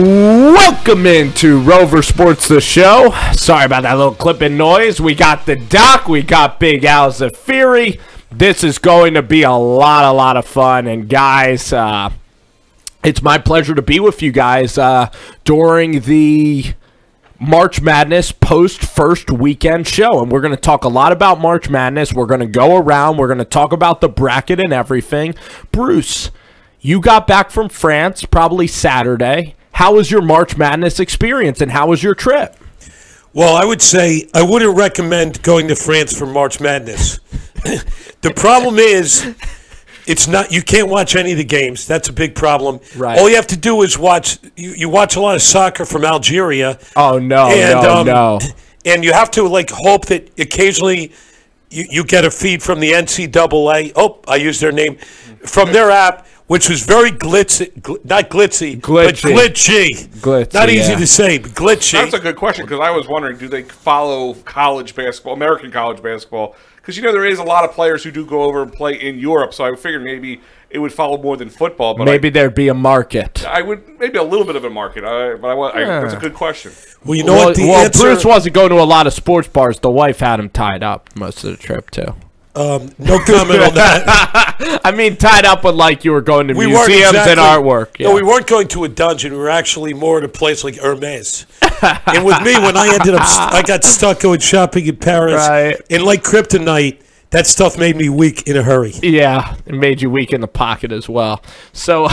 Welcome into Rover Sports, the show. Sorry about that little clipping noise. We got the Doc. We got Big Al Zafiri. This is going to be a lot of fun. And guys, it's my pleasure to be with you guys during the March Madness post-first weekend show. And we're going to talk a lot about March Madness. We're going to go around. We're going to talk about the bracket and everything. Bruce, you got back from France probably Saturday. How was your March Madness experience, and how was your trip? Well, I would say I wouldn't recommend going to France for March Madness. The problem is, it's not. You can't watch any of the games. That's a big problem. Right. All you have to do is watch. You watch a lot of soccer from Algeria. Oh no, no. And you have to hope that occasionally you get a feed from the NCAA. Oh, I used their name from their app, which was very glitzy, not glitzy, but glitchy. Not easy to say, but glitchy. That's a good question, because I was wondering, do they follow college basketball, American college basketball? Because, there is a lot of players who do go over and play in Europe, so I figured maybe it would follow more than football. But maybe there'd be a market. I would, maybe a little bit of a market, that's a good question. Well, you know what the answer... Bruce wasn't going to a lot of sports bars. The wife had him tied up most of the trip, too. No comment on that. I mean, tied up with you were going to museums and artwork. Yeah. No, we weren't going to a dungeon. We were actually more at a place like Hermes. And with me, when I got stuck going shopping in Paris, right. And like kryptonite, that stuff made me weak in a hurry. Yeah, it made you weak in the pocket as well. So...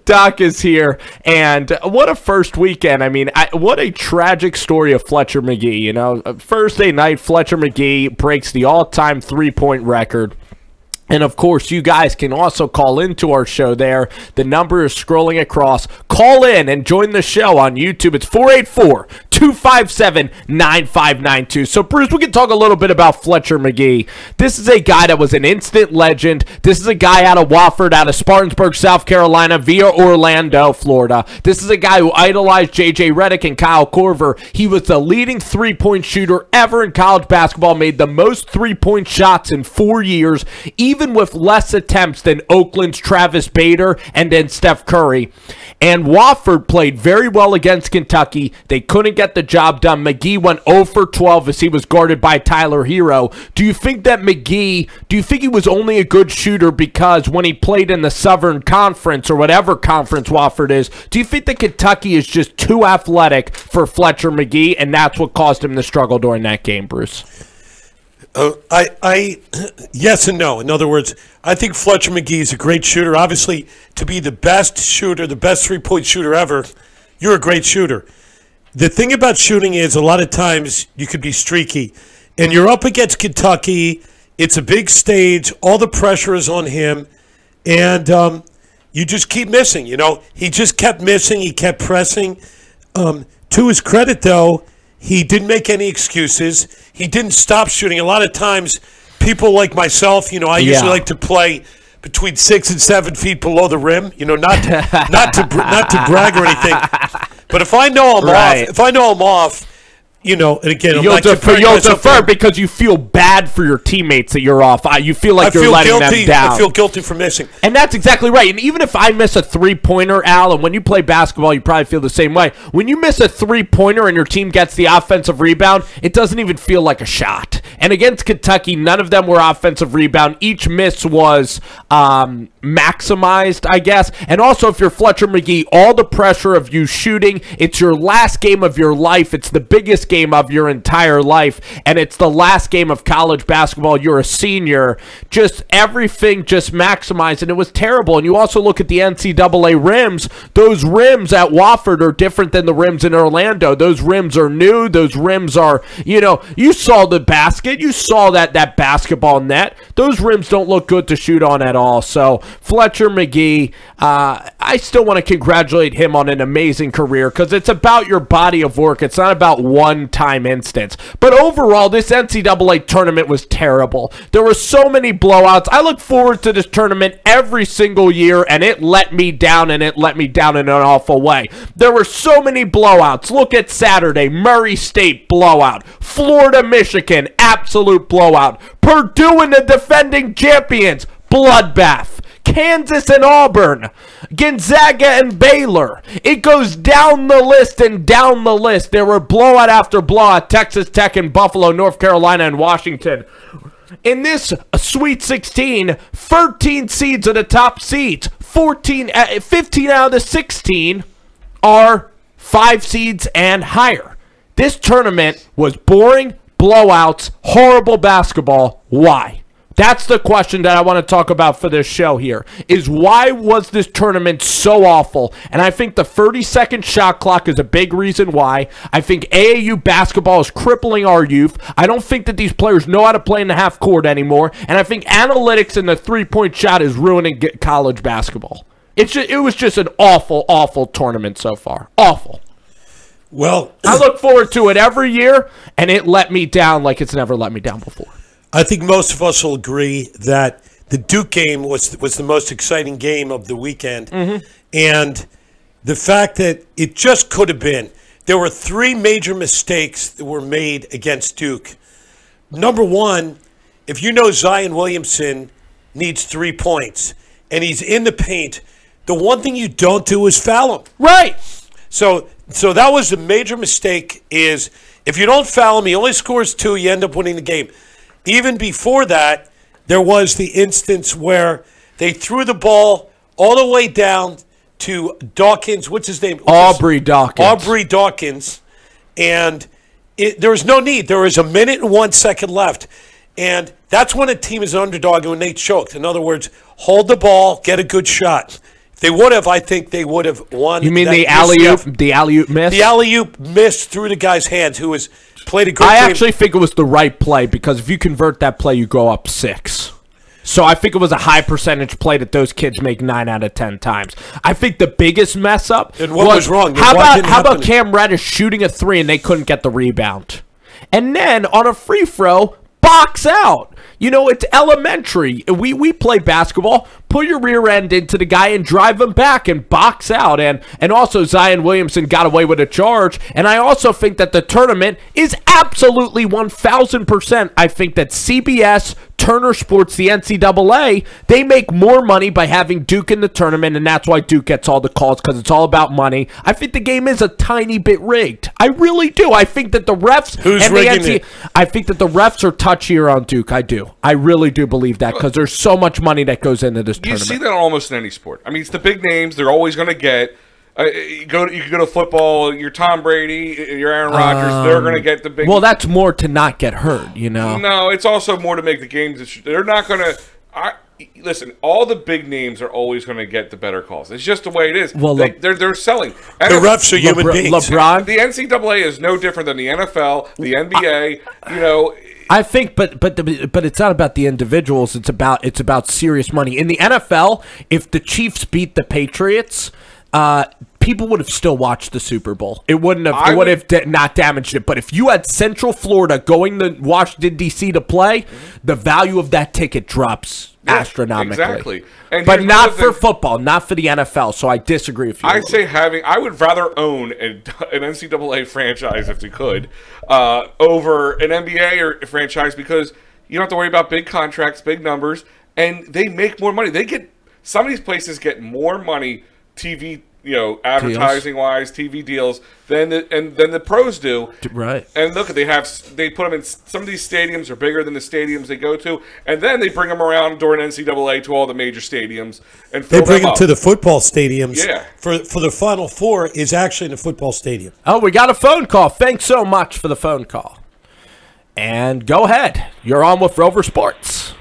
Doc is here, and what a first weekend. I mean, what a tragic story of Fletcher McGee. Thursday night, Fletcher McGee breaks the all-time three-point record. And, of course, you guys can also call into our show there. The number is scrolling across. Call in and join the show on YouTube. It's 484-257-9592. So, Bruce, we can talk a little bit about Fletcher McGee. This is a guy that was an instant legend. This is a guy out of Wofford, out of Spartanburg, South Carolina, via Orlando, Florida. This is a guy who idolized J.J. Redick and Kyle Korver. He was the leading three-point shooter ever in college basketball, made the most three-point shots in 4 years, even with less attempts than Oakland's Travis Bader and then Steph Curry. And Wofford played very well against Kentucky. They couldn't get the job done. McGee went 0 for 12 as he was guarded by Tyler Hero. Do you think he was only a good shooter because when he played in the Southern Conference or whatever conference Wofford is, do you think that Kentucky is just too athletic for Fletcher McGee, and that's what caused him to struggle during that game, Bruce? Yes and no. In other words, I think Fletcher McGee is a great shooter. Obviously, to be the best shooter, the best three-point shooter ever, you're a great shooter. The thing about shooting is a lot of times you could be streaky. And you're up against Kentucky. It's a big stage. All the pressure is on him. And you just keep missing. He just kept missing. He kept pressing. To his credit, though, he didn't make any excuses. He didn't stop shooting. A lot of times, people like myself, I usually like to play between 6 and 7 feet below the rim. Not to brag or anything. But if I know I'm off, and again, you'll defer because you feel bad for your teammates that you're off. You feel like you're letting them down. I feel guilty for missing. And that's exactly right. And even if I miss a three-pointer, Al, and when you play basketball, you probably feel the same way. When you miss a three-pointer and your team gets the offensive rebound, it doesn't even feel like a shot. And against Kentucky, none of them were offensive rebound. Each miss was maximized, I guess. And also, if you're Fletcher McGee, all the pressure of you shooting, it's your last game of your life. It's the biggest game of your entire life, and it's the last game of college basketball. You're a senior. Just everything just maximized, and it was terrible. And you also look at the NCAA rims. Those rims at Wofford are different than the rims in Orlando. Those rims are new. Those rims are, you saw the basket. You saw that basketball net. Those rims don't look good to shoot on at all. So Fletcher McGee, I still want to congratulate him on an amazing career because it's about your body of work. It's not about one-time instance. But overall, this NCAA tournament was terrible. There were so many blowouts. I look forward to this tournament every single year, and it let me down, and it let me down in an awful way. There were so many blowouts. Look at Saturday. Murray State blowout. Florida, Michigan, absolute blowout. Purdue and the defending champions, bloodbath. Kansas and Auburn, Gonzaga and Baylor. It goes down the list and down the list. There were blowout after blowout, Texas Tech and Buffalo, North Carolina and Washington. In this Sweet 16, 13 seeds are the top seeds. 15 out of the 16 are 5 seeds and higher. This tournament was boring, blowouts, horrible basketball. Why? That's the question that I want to talk about for this show here, is why was this tournament so awful? And I think the 30-second shot clock is a big reason why. I think AAU basketball is crippling our youth. I don't think that these players know how to play in the half court anymore. And I think analytics and the three-point shot is ruining college basketball. It was just an awful, awful tournament so far. Awful. Well, I look forward to it every year, and it let me down like it's never let me down before. I think most of us will agree that the Duke game was the most exciting game of the weekend. And the fact that it just could have been. There were 3 major mistakes that were made against Duke. Number one, if you know Zion Williamson needs 3 points and he's in the paint, the one thing you don't do is foul him. Right. So that was the major mistake, is if you don't foul him, he only scores 2, you end up winning the game. Even before that, there was the instance where they threw the ball all the way down to Dawkins. What's his name? Aubrey Dawkins. Aubrey Dawkins. And there was no need. There was 1 minute and 1 second left. And that's when a team is an underdog and when they choked. In other words, hold the ball, get a good shot. If they would have, I think they would have won. You mean the alley-oop? The alley-oop miss? The alley-oop missed through the guy's hands, who was played a great game. I actually think it was the right play, because if you convert that play, you go up 6. So I think it was a high percentage play that those kids make 9 out of 10 times. I think the biggest mess up and what was wrong? How about Cam Reddish shooting a 3 and they couldn't get the rebound? And then on a free throw, box out. You know, it's elementary. We play basketball. Put your rear end into the guy and drive him back and box out. And also Zion Williamson got away with a charge. And I also think that the tournament is absolutely 1,000%. I think that CBS, Turner Sports, the NCAA, they make more money by having Duke in the tournament, and that's why Duke gets all the calls, because it's all about money. I think the game is a tiny bit rigged. I really do. I think that the refs I think that the refs are touchier on Duke. I do. I really do believe that, because there's so much money that goes into this tournament. You see that almost in any sport. I mean, it's the big names. They're always going to get. You can go to football. You're Tom Brady. You're Aaron Rodgers. They're going to get the big. Well, that's more to not get hurt, you know. No, it's also more to make the games. They're not going to. Listen, all the big names are always going to get the better calls. It's just the way it is. Well, they're selling. The refs are human beings. LeBron, the NCAA is no different than the NFL, the NBA. You know. I think, but it's not about the individuals. It's about serious money. In the NFL, if the Chiefs beat the Patriots, people would have still watched the Super Bowl. It wouldn't have. It would have not damaged it. But if you had Central Florida going to Washington D.C. to play, the value of that ticket drops astronomically. Exactly. But not for football, not for the NFL. So I disagree with you. I would rather own an NCAA franchise, if we could, over an NBA or franchise, because you don't have to worry about big contracts, big numbers, and they make more money. Some of these places get more money, TV, advertising wise, TV deals than the pros do. Right. And look, they put them in some of these stadiums are bigger than the stadiums they go to, and then they bring them around during NCAA to all the major stadiums and they bring them to the football stadiums. Yeah. For the Final Four is actually in the football stadium. Oh, we got a phone call. Thanks so much for the phone call. And go ahead. You're on with Rover Sports.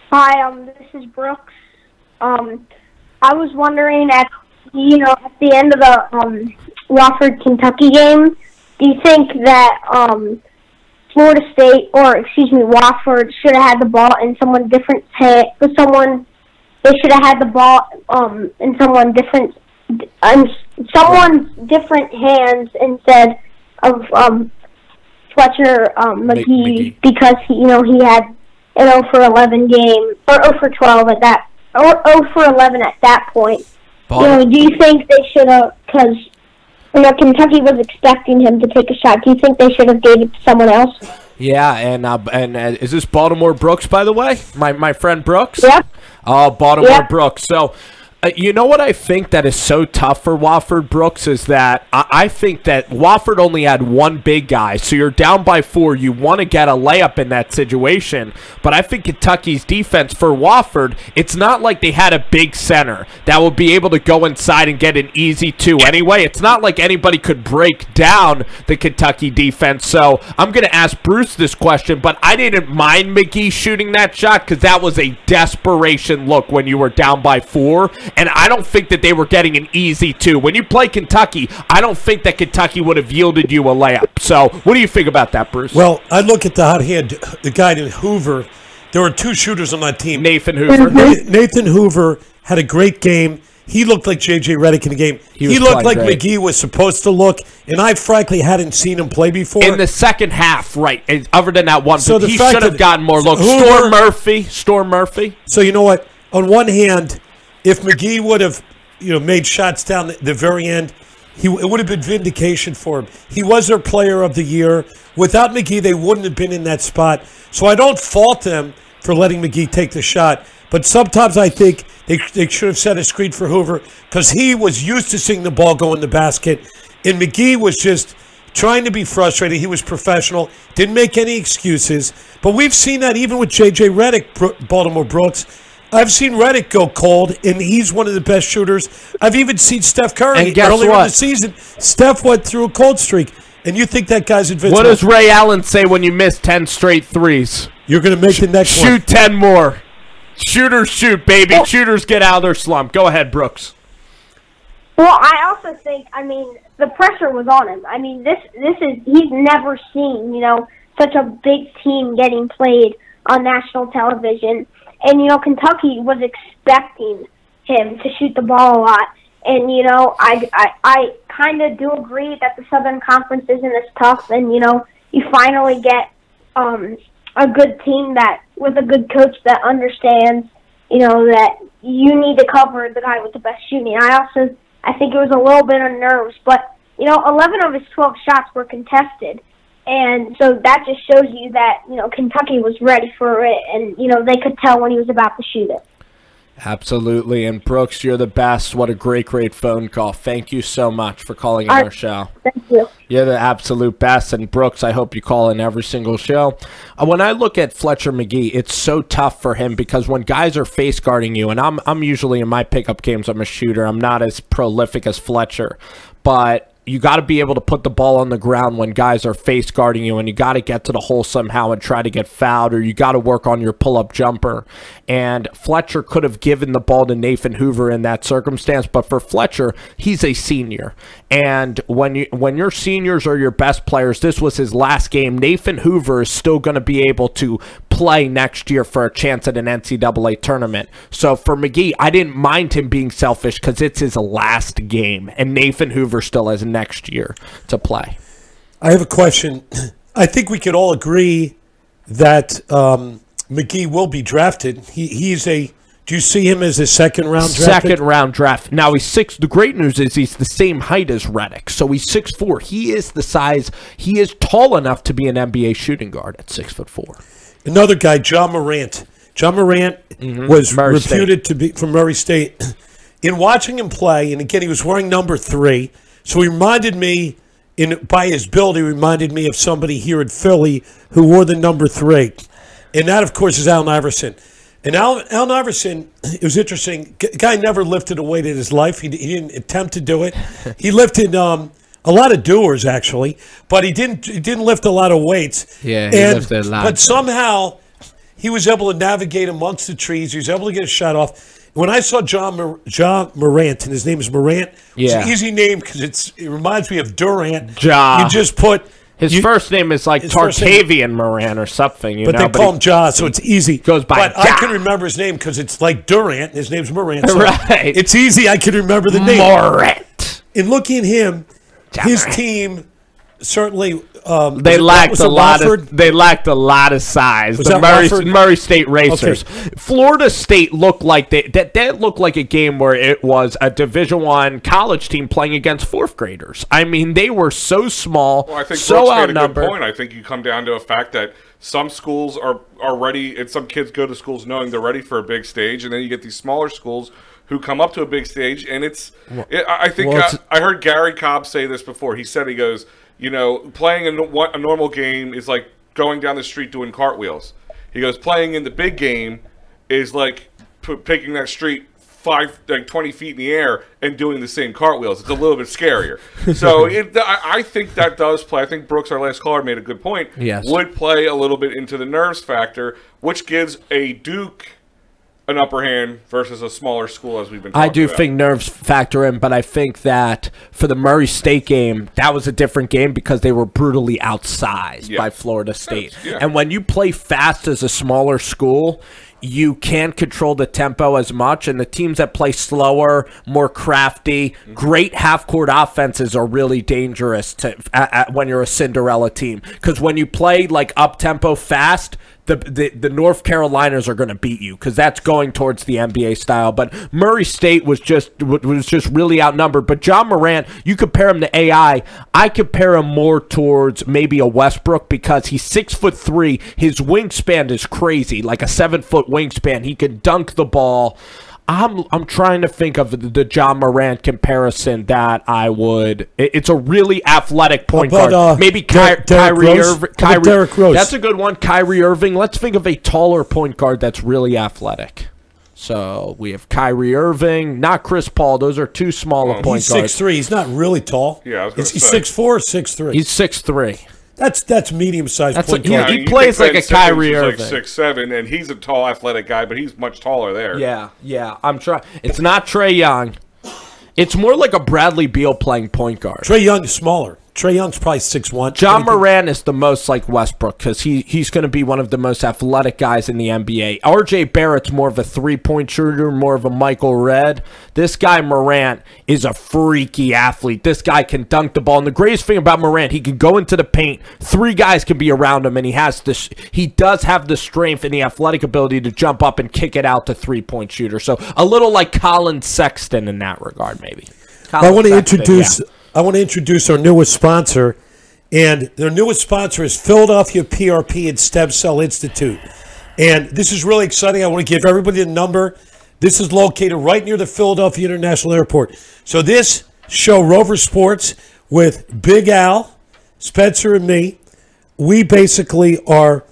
Hi, this is Brooks. I was wondering at the end of the Wofford Kentucky game, do you think that Florida State, Wofford should have had the ball in someone different hand? They should have had the ball in someone's different hands instead of Fletcher McGee, because he had an 0 for 11 game, or 0 for 12 at that. Or 0 for 11 at that point. Do you think they should have, because Kentucky was expecting him to take a shot, do you think they should have gave it to someone else? Yeah, and is this Baltimore Brooks, by the way? My friend Brooks? Yep. Oh, Baltimore Yep. Brooks. So, you know what I think that is so tough for Wofford, Brooks, is that I think that Wofford only had one big guy. So you're down by 4. You want to get a layup in that situation. But I think Kentucky's defense for Wofford, it's not like they had a big center that would be able to go inside and get an easy 2 anyway. It's not like anybody could break down the Kentucky defense. So I'm going to ask Bruce this question, but I didn't mind McGee shooting that shot because that was a desperation look when you were down by 4. And I don't think that they were getting an easy 2. When you play Kentucky, I don't think that Kentucky would have yielded you a layup. So what do you think about that, Bruce? Well, I look at the hot hand, the guy named Hoover. There were 2 shooters on that team. Nathan Hoover. Nathan Hoover had a great game. He looked like J.J. Redick in the game. He looked like great. McGee was supposed to look, and I frankly hadn't seen him play before. In the second half, right, other than that one, So the he fact should have that gotten more looks. Hoover- Storm Murphy. So you know what? On one hand, if McGee would have, made shots down the very end, it would have been vindication for him. He was their player of the year. Without McGee, they wouldn't have been in that spot. So I don't fault them for letting McGee take the shot. But sometimes I think they should have set a screen for Hoover because he was used to seeing the ball go in the basket. And McGee was just trying to be frustrated. He was professional, didn't make any excuses. But we've seen that even with J.J. Redick, Baltimore Brooks. I've seen Redick go cold, and he's one of the best shooters. I've even seen Steph Curry And guess earlier in what? the season. Steph went through a cold streak, and you think that guy's invincible. What does Ray Allen say when you miss 10 straight threes? You're going to make the next one. Shoot 10 more. Shooters shoot, baby. Shooters get out of their slump. Go ahead, Brooks. Well, I also think, the pressure was on him. He's never seen, such a big team getting played on national television. And, Kentucky was expecting him to shoot the ball a lot. And, I kind of do agree that the Southern Conference isn't as tough. And, you finally get a good team with a good coach that understands, that you need to cover the guy with the best shooting. I think it was a little bit of nerves. But, 11 of his 12 shots were contested. And so that just shows you that, Kentucky was ready for it, and, they could tell when he was about to shoot it. Absolutely. And, Brooks, you're the best. What a great, great phone call. Thank you so much for calling in our show. Thank you. You're the absolute best. And, Brooks, I hope you call in every single show. When I look at Fletcher McGee, it's so tough for him because when guys are face guarding you, and I'm usually in my pickup games, I'm a shooter. I'm not as prolific as Fletcher. But you got to be able to put the ball on the ground when guys are face guarding you, and you got to get to the hole somehow and try to get fouled, or you got to work on your pull-up jumper. And Fletcher could have given the ball to Nathan Hoover in that circumstance, but for Fletcher, he's a senior. And when your seniors are your best players, this was his last game. Nathan Hoover is still going to be able to play next year for a chance at an NCAA tournament. So for McGee, I didn't mind him being selfish because it's his last game, and Nathan Hoover still has next year to play. I have a question. I think we could all agree that McGee will be drafted. Do you see him as a second-round draft? Second-round draft. Now, the great news is he's the same height as Redick, so he's 6'4". He is the size. He is tall enough to be an NBA shooting guard at 6'4". Another guy, John Morant. John Morant was reputed to be from Murray State. In watching him play, and again, he was wearing number 3, so he reminded me, by his build, he reminded me of somebody here in Philly who wore the number 3. And that, of course, is Allen Iverson. And Allen Iverson, it was interesting. Guy never lifted a weight in his life. He didn't attempt to do it. He lifted a lot of doers, actually, but he didn't lift a lot of weights. Yeah, he lifted a lot. But somehow he was able to navigate amongst the trees. He was able to get a shot off. When I saw John Morant, and his name is Morant, it's an easy name because it reminds me of Durant. Ja. You just put... His first name is like Tartavian Moran or something, but they call him Ja, so it's easy. Goes by But Ja. I can remember his name because it's like Durant. His name's Morant. So right. It's easy. I can remember the name. Morant. In looking at him, his team certainly they lacked a lot of size. Was The that Murray State Racers. Okay. Florida State looked like that looked like a game where it was a Division I college team playing against fourth graders. I mean, they were so small, Well, I think so Brooks made a good outnumbered. point. I think you come down to a fact that some schools are ready, and some kids go to schools knowing they're ready for a big stage, and then you get these smaller schools who come up to a big stage, and I heard Gary Cobb say this before. He said, he goes, you know, playing a normal game is like going down the street doing cartwheels. He goes, playing in the big game is like taking that street 20 feet in the air and doing the same cartwheels. It's a little bit scarier. So I think that does play. I think Brooks, our last caller, made a good point. Yes. Would play a little bit into the nerves factor, which gives a Duke an upper hand versus a smaller school, as we've been talking I do about. think nerves factor in, but I think that for the Murray State game, that was a different game because they were brutally outsized by Florida State. Yeah. And when you play fast as a smaller school, you can't control the tempo as much, and the teams that play slower, more crafty, great half-court offenses are really dangerous when you're a Cinderella team. Because when you play like up-tempo fast, the North Carolinas are going to beat you because that's going towards the NBA style. But Murray State was just really outnumbered. But John Morant, you compare him to AI. I compare him more towards maybe a Westbrook because he's 6'3". His wingspan is crazy, like a 7-foot wingspan. He can dunk the ball. I'm trying to think of the John Morant comparison that I would. It's a really athletic point guard. Maybe Kyrie Irving. Derrick Rose. That's a good one. Kyrie Irving. Let's think of a taller point guard that's really athletic. So we have Kyrie Irving, not Chris Paul. Those are two smaller point guards. He's 6'3". He's not really tall. Yeah, I was gonna he's say. 6'4" or 6'3". He's 6'3". That's medium-sized point guard. He plays like a Kyrie Irving. Like 6'7", and he's a tall, athletic guy, but he's much taller there. Yeah. I'm trying. It's not Trae Young. It's more like a Bradley Beal playing point guard. Trae Young is smaller. Trae Young's probably 6'1". John Morant is the most like Westbrook because he's going to be one of the most athletic guys in the NBA. R.J. Barrett's more of a three-point shooter, more of a Michael Redd. This guy Morant is a freaky athlete. This guy can dunk the ball. And the greatest thing about Morant, he can go into the paint. Three guys can be around him, and he does have the strength and the athletic ability to jump up and kick it out to three-point shooter. So a little like Colin Sexton in that regard, maybe. I want to introduce our newest sponsor, and their newest sponsor is Philadelphia PRP and Stem Cell Institute. And this is really exciting. I want to give everybody the number. This is located right near the Philadelphia International Airport. So this show, Rover Sports, with Big Al, Spencer, and me, we basically are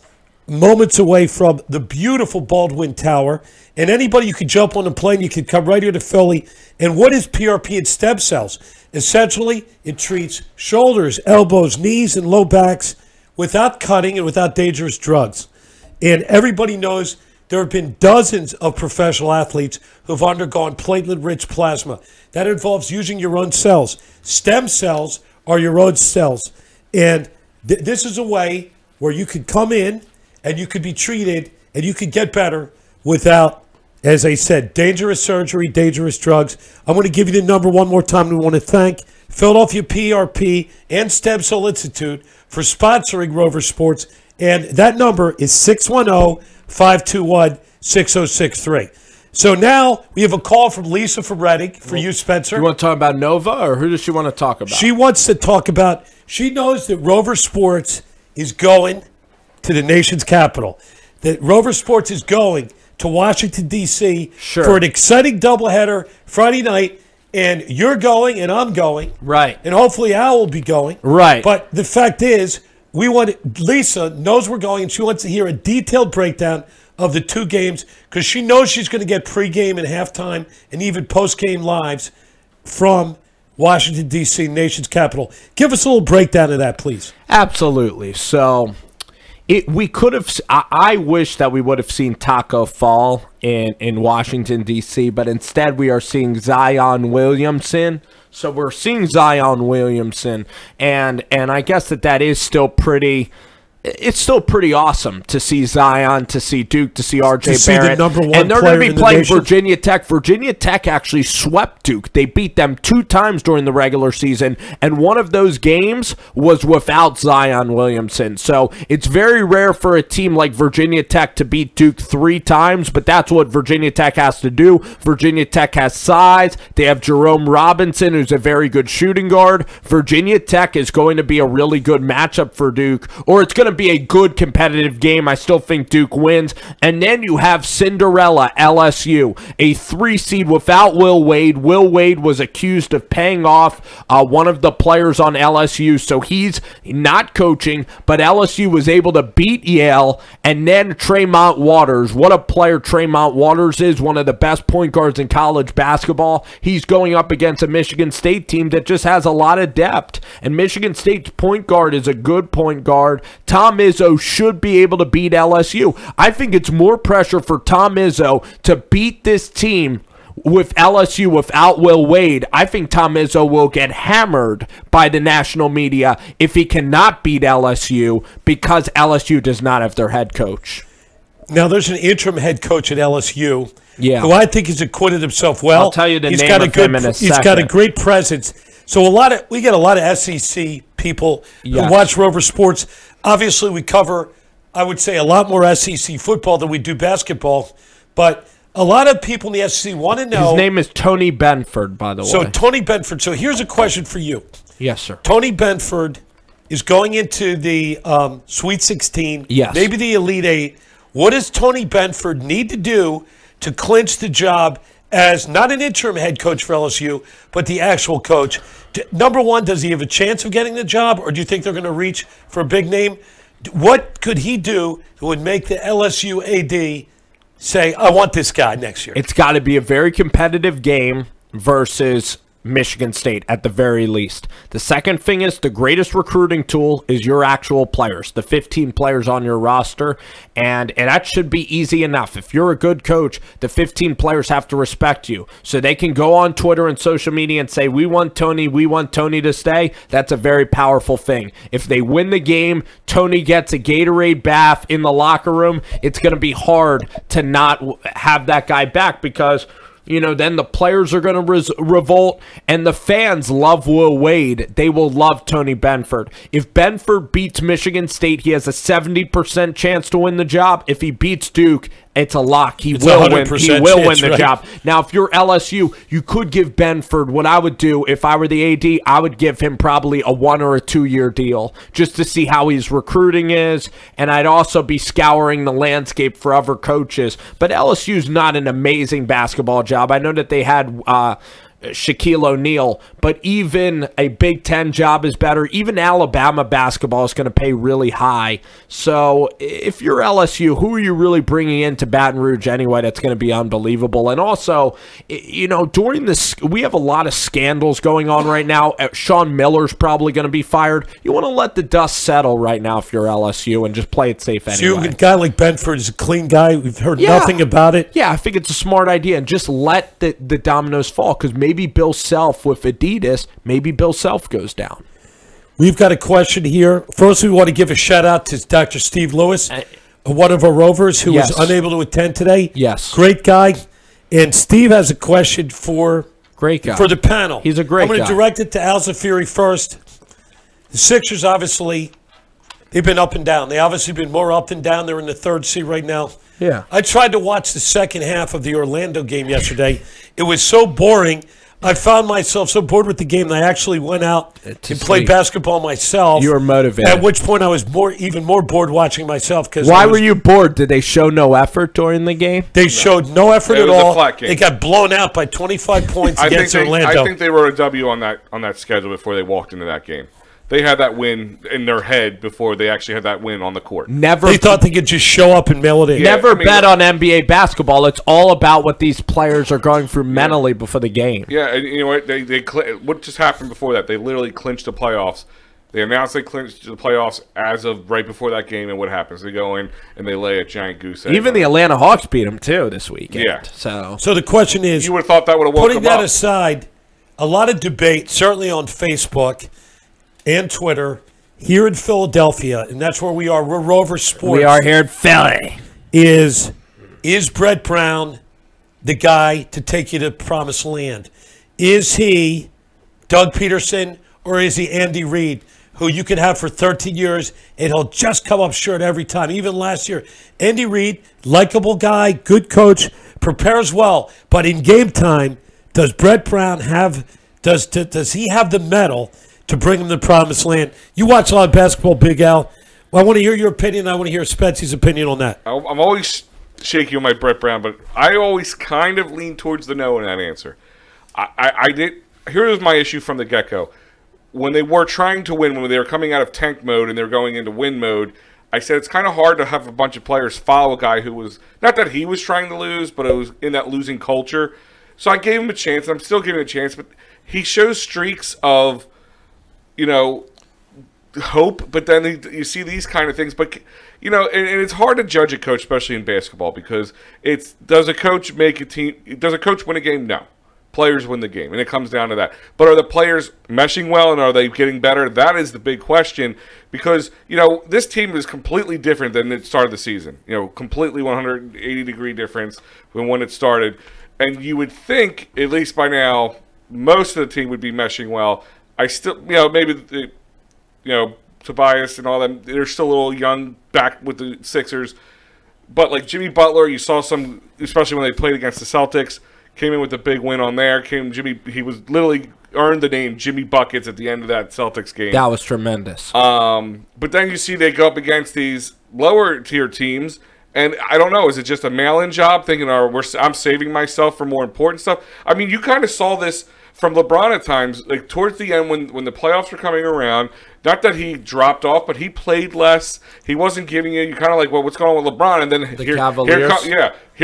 moments away from the beautiful Baldwin Tower. And anybody, you can jump on the plane, you can come right here to Philly. And what is PRP and stem cells? Essentially, it treats shoulders, elbows, knees, and low backs without cutting and without dangerous drugs. And everybody knows there have been dozens of professional athletes who have undergone platelet-rich plasma. That involves using your own cells. Stem cells are your own cells. And this is a way where you could come in and you could be treated and you could get better without, as I said, dangerous surgery, dangerous drugs. I'm going to give you the number one more time. We want to thank Philadelphia PRP and Stem Cell Institute for sponsoring Rover Sports. And that number is 610-521-6063. So now we have a call from Lisa from Reading for you, Spencer. You want to talk about Nova, or who does she want to talk about? She wants to talk about, she knows that Rover Sports is going to the nation's capital. That Rover Sports is going to Washington, D.C. for an exciting doubleheader Friday night, and you're going and I'm going. Right. And hopefully Al will be going. Right. But the fact is, Lisa knows we're going, and she wants to hear a detailed breakdown of the two games because she knows she's going to get pregame and halftime and even postgame lives from Washington, D.C., nation's capital. Give us a little breakdown of that, please. Absolutely. So we could have. I wish that we would have seen Taco Fall in Washington, D.C., but instead we are seeing Zion Williamson. So we're seeing Zion Williamson, and I guess that is still pretty. it's still pretty awesome to see Zion, to see Duke, to see R.J. To see Barrett. the #1 and they're player going to in be the playing nation. Virginia Tech. Virginia Tech actually swept Duke. They beat them 2 times during the regular season, and one of those games was without Zion Williamson. So it's very rare for a team like Virginia Tech to beat Duke 3 times, but that's what Virginia Tech has to do. Virginia Tech has size. They have Jerome Robinson, who's a very good shooting guard. Virginia Tech is going to be a really good matchup for Duke, or it's going to be a good competitive game. I still think Duke wins. And then you have Cinderella, LSU, a 3 seed without Will Wade. Will Wade was accused of paying off one of the players on LSU, so he's not coaching, but LSU was able to beat Yale. And then Tremont Waters, what a player Tremont Waters is, one of the best point guards in college basketball. He's going up against a Michigan State team that just has a lot of depth, and Michigan State's point guard is a good point guard. Tom Izzo should be able to beat LSU. I think it's more pressure for Tom Izzo to beat this team with LSU without Will Wade. I think Tom Izzo will get hammered by the national media if he cannot beat LSU because LSU does not have their head coach. Now, there's an interim head coach at LSU Yeah. who I think has acquitted himself well. I'll tell you the He's name got of him in a He's got a second. great presence. So we get a lot of SEC people Yes. who watch Rover Sports. Obviously, we cover, I would say, a lot more SEC football than we do basketball. But a lot of people in the SEC want to know. His name is Tony Benford, by the way. So Tony Benford. So here's a question for you. Yes, sir. Tony Benford is going into the Sweet 16, Yes. maybe the Elite 8. What does Tony Benford need to do to clinch the job as not an interim head coach for LSU, but the actual coach? Number one, does he have a chance of getting the job, or do you think they're going to reach for a big name? What could he do that would make the LSU AD say, I want this guy next year? It's got to be a very competitive game versus Michigan State at the very least. The second thing is the greatest recruiting tool is your actual players, the 15 players on your roster, and that should be easy enough. If you're a good coach, the 15 players have to respect you, so they can go on Twitter and social media and say, we want Tony to stay. That's a very powerful thing. If they win the game, Tony gets a Gatorade bath in the locker room, it's going to be hard to not have that guy back because then the players are going to revolt, and the fans love Will Wade. They will love Tony Benford. If Benford beats Michigan State, he has a 70% chance to win the job. If he beats Duke, it's a lock. He will win. He will win the job. Now, if you're LSU, you could give Benford, what I would do if I were the AD, I would give him probably a 1 or a 2 year deal just to see how his recruiting is, and I'd also be scouring the landscape for other coaches. But LSU's not an amazing basketball job. I know that they had Shaquille O'Neal, but even a Big Ten job is better. Even Alabama basketball is going to pay really high. So if you're LSU, who are you really bringing into Baton Rouge anyway? That's going to be unbelievable. And also, during this, we have a lot of scandals going on right now. Sean Miller's probably going to be fired. You want to let the dust settle right now if you're LSU and just play it safe anyway. So a guy like Benford is a clean guy. We've heard nothing about it. Yeah, I think it's a smart idea, and just let the dominoes fall, because maybe Bill Self with Adidas, maybe Bill Self goes down. We've got a question here. First, we want to give a shout-out to Dr. Steve Lewis, one of our Rovers who was unable to attend today. Yes. Great guy. And Steve has a question for the panel. He's a great guy. I'm going to direct it to Al Zafiri first. The Sixers, obviously, they've been up and down. They obviously been more up and down. They're in the 3rd seed right now. Yeah. I tried to watch the second half of the Orlando game yesterday. It was so boring. I found myself so bored with the game that I actually went out and played basketball myself. You were motivated. At which point I was even more bored watching myself. Why were you bored? Did they show no effort during the game? They showed no effort at all. They got blown out by 25 points against Orlando. I think they wrote a W on that schedule before they walked into that game. They had that win in their head before they actually had that win on the court. They thought they could just show up and mail it in. Never bet on NBA basketball. It's all about what these players are going through mentally before the game. Yeah, and you know what? What just happened before that? They literally clinched the playoffs. They announced they clinched the playoffs as of right before that game, and what happens? They go in and they lay a giant goose egg. Even the Atlanta Hawks beat them, too, this weekend. Yeah. So the question is, you would have thought that would have woken putting them that up. aside, a lot of debate, certainly on Facebook and Twitter, here in Philadelphia, and that's where we are. We're Rover Sports. We are here in Philly. Is Brett Brown the guy to take you to promised land? Is he Doug Peterson or is he Andy Reid, who you could have for 13 years and he'll just come up short every time? Even last year, Andy Reid, likable guy, good coach, prepares well, but in game time, does Brett Brown does he have the mettle to bring him to the promised land? You watch a lot of basketball, Big Al. Well, I want to hear your opinion. I want to hear Spency's opinion on that. I'm always shaky on my Brett Brown, but I always kind of lean towards the no in that answer. I did. Here was my issue from the get-go. When they were trying to win, when they were coming out of tank mode and they were going into win mode, I said it's kind of hard to have a bunch of players follow a guy who was, not that he was trying to lose, but it was in that losing culture. So I gave him a chance, and I'm still giving him a chance, but he shows streaks of, hope, but then you see these kind of things. But, and it's hard to judge a coach, especially in basketball, because does a coach make a team, does a coach win a game? No. Players win the game, and it comes down to that. But are the players meshing well, and are they getting better? That is the big question, because, this team is completely different than it started the season. Completely 180-degree difference from when it started. And you would think, at least by now, most of the team would be meshing well. I still, maybe, Tobias and all them, they're still a little young back with the Sixers. But, like, Jimmy Butler, you saw some, especially when they played against the Celtics, came in with a big win on there. He was literally earned the name Jimmy Buckets at the end of that Celtics game. That was tremendous. But then you see they go up against these lower-tier teams, and I don't know, is it just a mail-in job thinking, I'm saving myself for more important stuff? I mean, you kind of saw this from LeBron at times, like towards the end when the playoffs were coming around. Not that he dropped off, but he played less. He wasn't giving you kind of like, well, what's going on with LeBron? And then here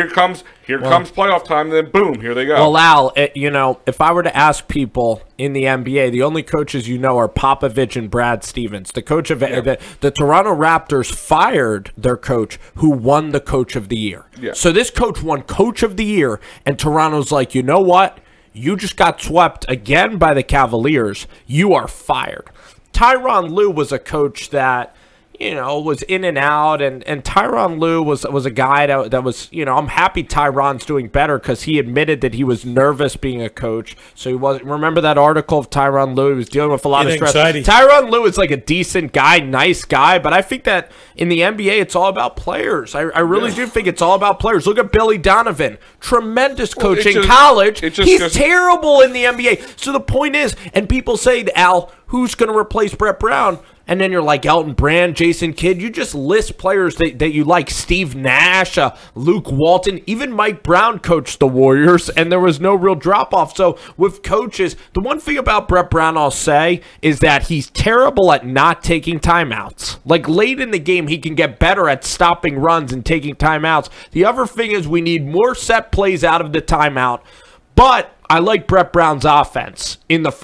comes playoff time, and then boom, here they go. Well, Al, if I were to ask people in the NBA, the only coaches are Popovich and Brad Stevens. The coach of the Toronto Raptors fired their coach, who won the Coach of the Year. Yeah. So this coach won Coach of the Year, and Toronto's like, you know what? You just got swept again by the Cavaliers. You are fired. Tyronn Lue was a coach that, was in and out, and Tyronn Lue was a guy that was, I'm happy Tyron's doing better because he admitted that he was nervous being a coach. So he wasn't. Remember that article of Tyronn Lue? He was dealing with a lot of stress. Anxiety. Tyronn Lue is like a decent guy, nice guy, but I think that in the NBA it's all about players. I really do think it's all about players. Look at Billy Donovan, tremendous coach in college. He's terrible in the NBA. So the point is, and people say, Al, who's going to replace Brett Brown? And then you're like Elton Brand, Jason Kidd. You just list players that you like. Steve Nash, Luke Walton, even Mike Brown coached the Warriors, and there was no real drop-off. So with coaches, the one thing about Brett Brown I'll say is that he's terrible at not taking timeouts. Like late in the game, he can get better at stopping runs and taking timeouts. The other thing is we need more set plays out of the timeout. But I like Brett Brown's offense.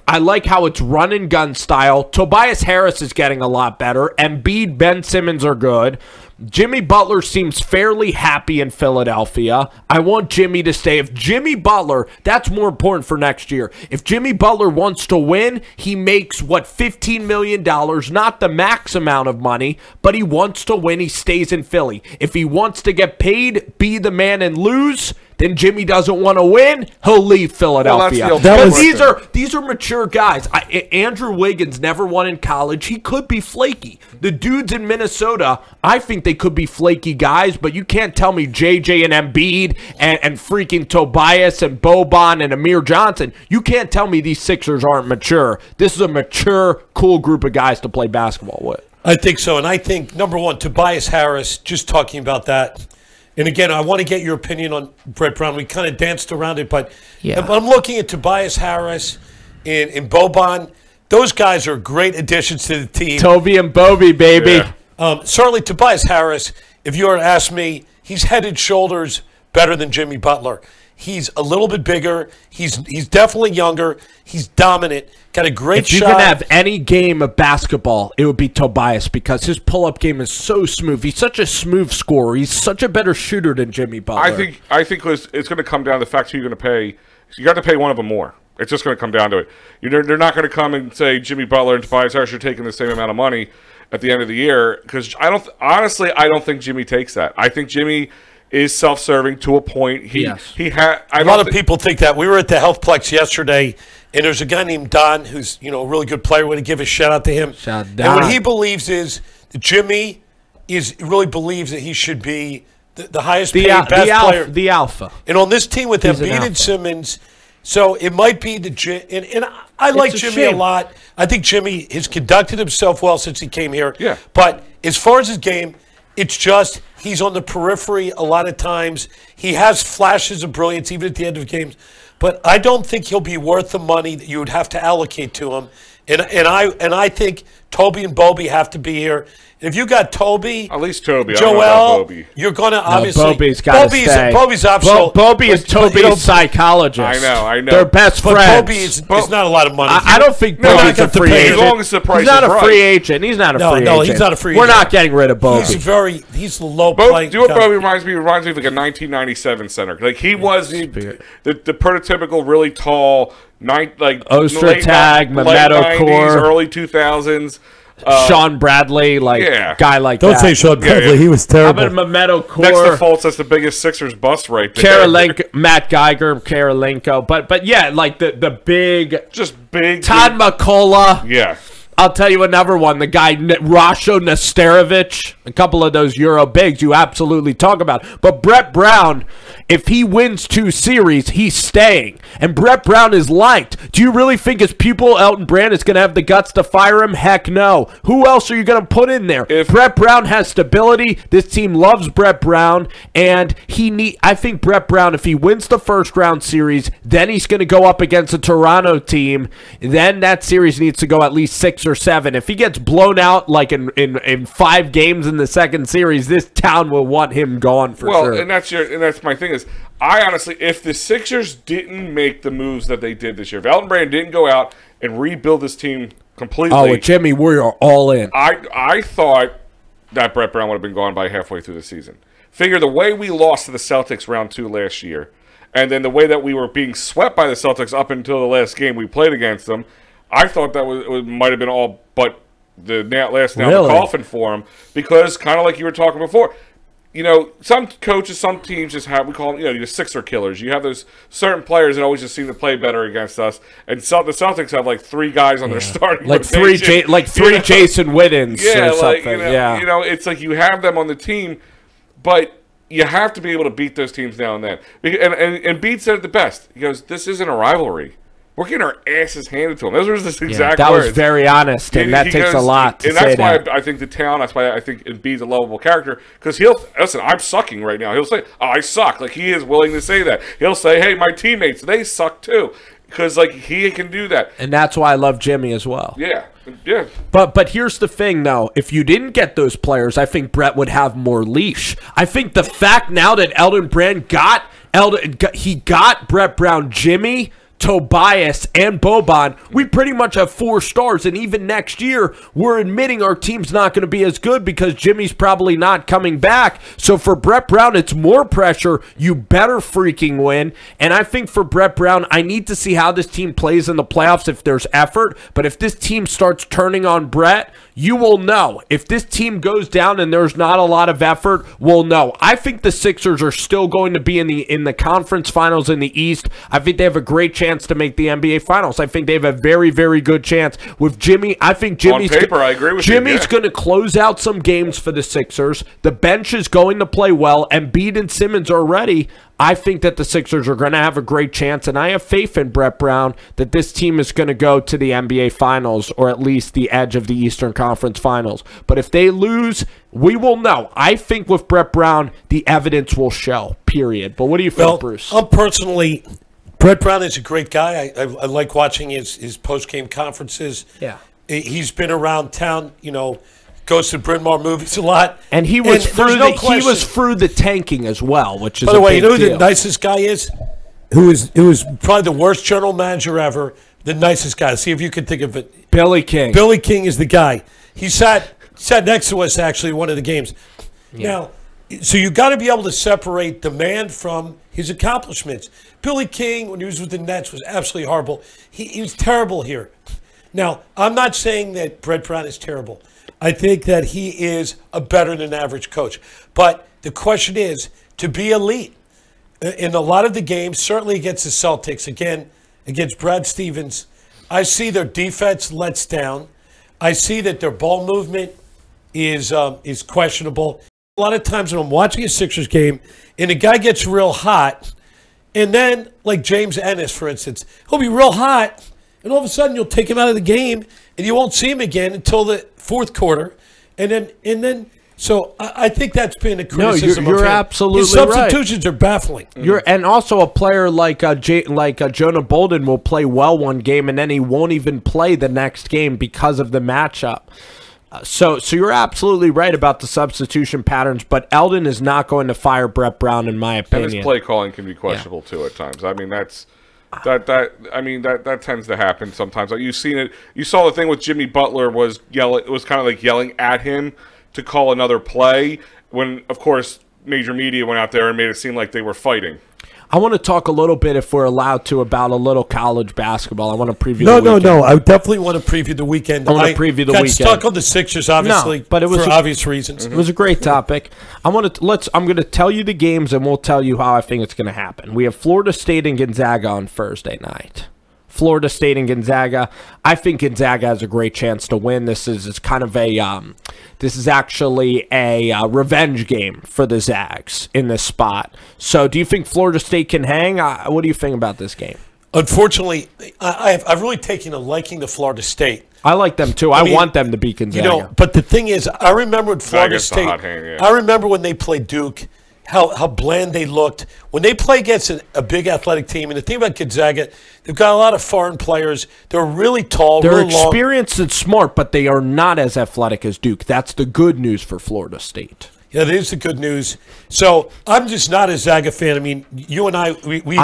I like how it's run and gun style. Tobias Harris is getting a lot better. Embiid, Ben Simmons are good. Jimmy Butler seems fairly happy in Philadelphia. I want Jimmy to stay. If Jimmy Butler, that's more important for next year. If Jimmy Butler wants to win, he makes, $15 million, not the max amount of money, but he wants to win, he stays in Philly. If he wants to get paid, be the man and lose, then Jimmy doesn't want to win, he'll leave Philadelphia. These are mature guys. Andrew Wiggins never won in college. He could be flaky. The dudes in Minnesota, I think they could be flaky guys, but you can't tell me JJ and Embiid and freaking Tobias and Boban and Amir Johnson. You can't tell me these Sixers aren't mature. This is a mature, cool group of guys to play basketball with. I think so, and I think, number one, Tobias Harris, just talking about that. And again, I want to get your opinion on Brett Brown. We kind of danced around it, but I'm looking at Tobias Harris and Boban. Those guys are great additions to the team. Toby and Bobby, baby. Yeah. Certainly, Tobias Harris, if you were to ask me, he's head and shoulders better than Jimmy Butler. He's a little bit bigger. He's definitely younger. He's dominant. Got a great shot. If you can have any game of basketball, it would be Tobias because his pull-up game is so smooth. He's such a smooth scorer. He's such a better shooter than Jimmy Butler. I think it's going to come down to the fact who you're going to pay. You got to pay one of them more. It's just going to come down to it. They're not going to come and say Jimmy Butler and Tobias Harris are taking the same amount of money at the end of the year, because I don't think Jimmy takes that. I think Jimmy is self-serving to a point. A lot of people think that. We were at the Healthplex yesterday, and there's a guy named Don who's a really good player. We're going to give a shout-out to him. And what he believes is that Jimmy really believes that he should be the highest paid best player. The alpha. And on this team with Embiid and Simmons, so it might be and I like Jimmy a lot. I think Jimmy has conducted himself well since he came here. Yeah. But as far as his game, it's just he's on the periphery a lot of times. He has flashes of brilliance even at the end of games. But I don't think he'll be worth the money that you would have to allocate to him. And I think Toby and Bobby have to be here. If you got Toby, at least Toby, Joel, you're going to obviously. Bobby's got to stay. Bobby's optional. Bobby is Toby's psychologist. I know. They're best friends. But Bobby is not a lot of money. I don't think Bobby's a free agent. As long as the price he's not is a free agent. He's not a free agent. No, he's not a free agent. We're not getting rid of Bobby. He's low playing. Do you know what Bobby reminds me? He reminds me of like a 1997 center. Like he was the prototypical, really tall, Ostertag, Mehmet Okur, early 2000s. Sean Bradley, guy like Don't that. say Sean Bradley. He was terrible. How about Mehmet Okur? Next to Fultz, that's the biggest Sixers bust right there. Karolinko, Matt Geiger, Karolinko. But yeah, like the big... Just big... Todd McCullough. Yeah. I'll tell you another one. The guy, Rasho Nesterovic, a couple of those Euro bigs you absolutely talk about. But Brett Brown, if he wins 2 series, he's staying. And Brett Brown is liked. Do you really think his pupil, Elton Brand, is going to have the guts to fire him? Heck no. Who else are you going to put in there? If Brett Brown has stability, this team loves Brett Brown. And I think Brett Brown, if he wins the first-round series, then he's going to go up against a Toronto team. Then that series needs to go at least 6 or 7. If he gets blown out like in 5 games in the second series, this town will want him gone for sure. Well, and that's my thing is, I honestly, if the Sixers didn't make the moves that they did this year, if Elton Brand didn't go out and rebuild this team completely. Oh, with Jimmy, we're all in. I thought that Brett Brown would have been gone by halfway through the season. Figure the way we lost to the Celtics round 2 last year, and then the way that we were being swept by the Celtics up until the last game we played against them, I thought that might have been all but the last nail in the coffin for him, because kind of like you were talking before, some coaches, some teams just have, we call them, your Sixer killers. You have those certain players that always just seem to play better against us, and the Celtics have like 3 guys on their starting three Jason Widdens or something. It's like you have them on the team, but you have to be able to beat those teams now and then. And Bede said it the best. He goes, "This isn't a rivalry. We're getting our asses handed to them." Those were his exact words. That was very honest, and that takes a lot to say that. And that's why I think the town, that's why I think Embiid's a lovable character, because listen, I'm sucking right now. He'll say, "Oh, I suck." Like, he is willing to say that. He'll say, "Hey, my teammates, they suck too." Because, he can do that. And that's why I love Jimmy as well. Yeah. But here's the thing, though. If you didn't get those players, I think Brett would have more leash. I think the fact now that Elton Brand got Brett Brown, Jimmy, Tobias, and Boban, we pretty much have 4 stars, and even next year, we're admitting our team's not going to be as good because Jimmy's probably not coming back. So for Brett Brown, it's more pressure. You better freaking win. And I think for Brett Brown, I need to see how this team plays in the playoffs if there's effort. But if this team starts turning on Brett, you will know. If this team goes down and there's not a lot of effort, we'll know. I think the Sixers are still going to be in the conference finals in the East. I think they have a great chance to make the NBA Finals. I think they have a very, very good chance with Jimmy. I think Jimmy's on paper, I agree with Jimmy's going to close out some games for the Sixers. The bench is going to play well, and Embiid and Simmons are ready. I think that the Sixers are going to have a great chance, and I have faith in Brett Brown that this team is going to go to the NBA Finals, or at least the edge of the Eastern Conference Finals. But if they lose, we will know. I think with Brett Brown, the evidence will show, period. But what do you think, Bruce? Brett Brown is a great guy. I like watching his post-game conferences. Yeah. He's been around town, goes to Bryn Mawr movies a lot. And he was through the tanking as well, which is By the way, who the nicest guy is? Who was probably the worst general manager ever, the nicest guy. See if you can think of it. Billy King. Billy King is the guy. He sat next to us, actually, one of the games. Yeah. Now, So you got to be able to separate the man from his accomplishments. Billy King, when he was with the Nets, was absolutely horrible. He was terrible here. Now, I'm not saying that Brett Brown is terrible. I think that he is a better than average coach. But the question is, to be elite in a lot of the games, certainly against the Celtics, again, against Brad Stevens, I see their defense lets down. I see that their ball movement is questionable. A lot of times when I'm watching a Sixers game and a guy gets real hot, and then, like James Ennis, for instance, he'll be real hot, and all of a sudden you'll take him out of the game, and you won't see him again until the fourth quarter. And then so I think that's been a criticism of him. You're absolutely His substitutions are baffling. And also a player like Jonah Bolden will play well one game, and then he won't even play the next game because of the matchup. So you're absolutely right about the substitution patterns, but Eldon is not going to fire Brett Brown, in my opinion. And his play calling can be questionable too at times. I mean, that tends to happen sometimes. Like, you've seen it. You saw the thing with Jimmy Butler was kind of like yelling at him to call another play when, of course, major media went out there and made it seem like they were fighting. I want to talk a little bit, if we're allowed to, about a little college basketball. I want to preview the weekend. No. I definitely want to preview the weekend. I want to preview the weekend. Got stuck on the Sixers, obviously, but it was for obvious reasons. It was a great topic. I'm going to tell you the games, and we'll tell you how I think it's going to happen. We have Florida State and Gonzaga on Thursday night. Florida State and Gonzaga. I think Gonzaga has a great chance to win. This is kind of this is actually a revenge game for the Zags in this spot. So, do you think Florida State can hang? What do you think about this game? Unfortunately, I've really taken a liking to Florida State. I like them too. I want them to beat Gonzaga. But the thing is, I remember when Florida State. I remember when they played Duke. How bland they looked. When they play against a big athletic team, and the thing about Gonzaga, they've got a lot of foreign players. They're really tall, they're really experienced and smart, but they are not as athletic as Duke. That's the good news for Florida State. Yeah, that is the good news. So I'm just not a Zaga fan. I mean, you and I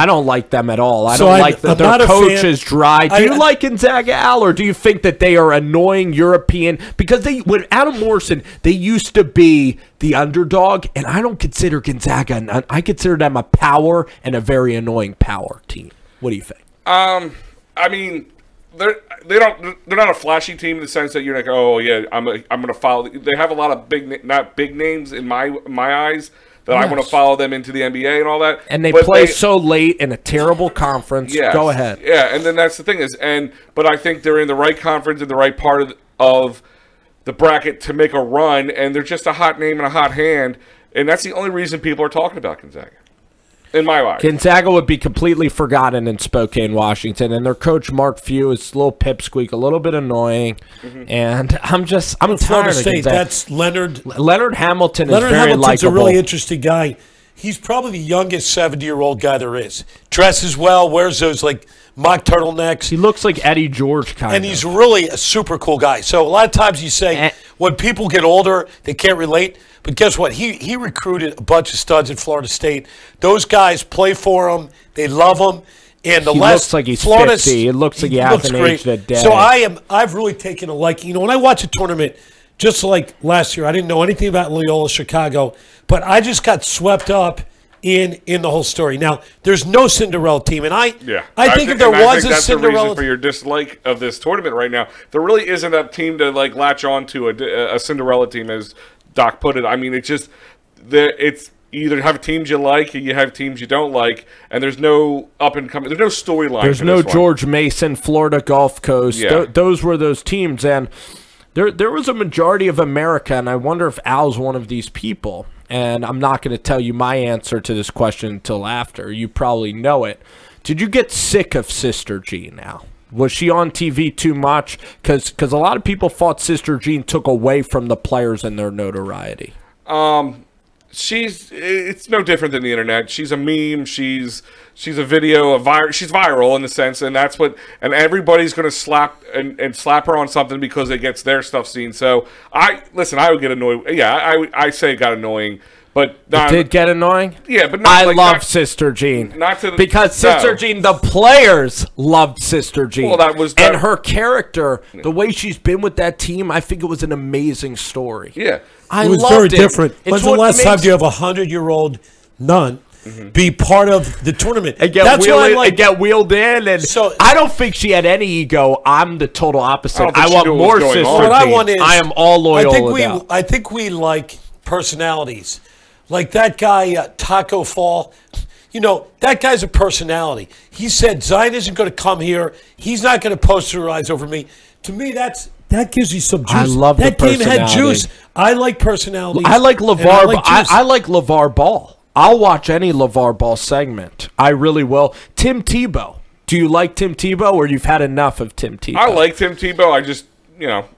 don't like them at all. I don't like that their coach is dry. Do you like Gonzaga, Al, or do you think that they are annoying European? Because with Adam Morrison, they used to be the underdog, and I don't consider Gonzaga. I consider them a power and a very annoying power team. What do you think? I mean, they're not a flashy team in the sense that you're like, oh yeah, I'm going to follow. They have a lot of not big names in my eyes that I want to follow them into the NBA and all that. And they play so late in a terrible conference. Yes, go ahead. Yeah, and then that's the thing is, but I think they're in the right conference, in the right part of the bracket to make a run, and they're just a hot name and a hot hand, and that's the only reason people are talking about Gonzaga. In my eyes. Gonzaga would be completely forgotten in Spokane, Washington, and their coach Mark Few is a little pipsqueak, a little bit annoying, and I'm tired of Gonzaga. That's Leonard Hamilton. Leonard is very Hamilton's likable. a really interesting guy. He's probably the youngest 70-year-old guy there is. Dresses well, wears those like mock turtlenecks. He looks like Eddie George kind of. And he's really a super cool guy. So a lot of times you say when people get older, they can't relate. But guess what? He recruited a bunch of studs at Florida State. Those guys play for him. They love him. And he looks like he's 50. It looks like he hasn't aged a day. So I've really taken a liking. You know, when I watch a tournament, just like last year, I didn't know anything about Loyola Chicago, but I just got swept up in the whole story. Now, there's no Cinderella team, and I think if there was a Cinderella, that's the reason for your dislike of this tournament right now. There really isn't a team to like latch on to a Cinderella team, as Doc put it. I mean, it's you either have teams you like or you have teams you don't like, and there's no up and coming. There's no storyline. There's no George Mason, Florida Gulf Coast. Yeah. Those were those teams, and there was a majority of America, and I wonder if Al's one of these people. And I'm not going to tell you my answer to this question until after. You probably know it. Did you get sick of Sister Jean, Al? Was she on TV too much? Because a lot of people thought Sister Jean took away from the players and their notoriety. It's no different than the internet. She's a meme. She's a video. She's viral in the sense, and that's what. And everybody's going to slap her on something because it gets their stuff seen. So I would get annoyed. Yeah, I say it got annoying, But It did get annoying? Yeah, but not, I like, love not- Sister Jean. Not to the, Because Sister Jean, the players loved Sister Jean. Well, that was and her character, the way she's been with that team, I think it was an amazing story. Yeah. I It was loved very it. different. It's When's the what last time makes- you have a 100-year-old nun be part of the tournament? And get, That's wheeled what I in, like. and get wheeled in, and So- I don't think she had any ego. I'm the total opposite. I don't I think she want knew what more was going Sister on. Jean. What I want is I am all loyal. I think we like personalities. Like that guy, Taco Fall. You know, that guy's a personality. He said Zion isn't going to come here. He's not going to posterize over me. To me, that gives you some juice. I love that the game had personality. juice. I like personalities. I like and LeVar. like juice. I like LeVar Ball. I'll watch any LeVar Ball segment. I really will. Tim Tebow. Do you like Tim Tebow, or you've had enough of Tim Tebow? I like Tim Tebow. I just,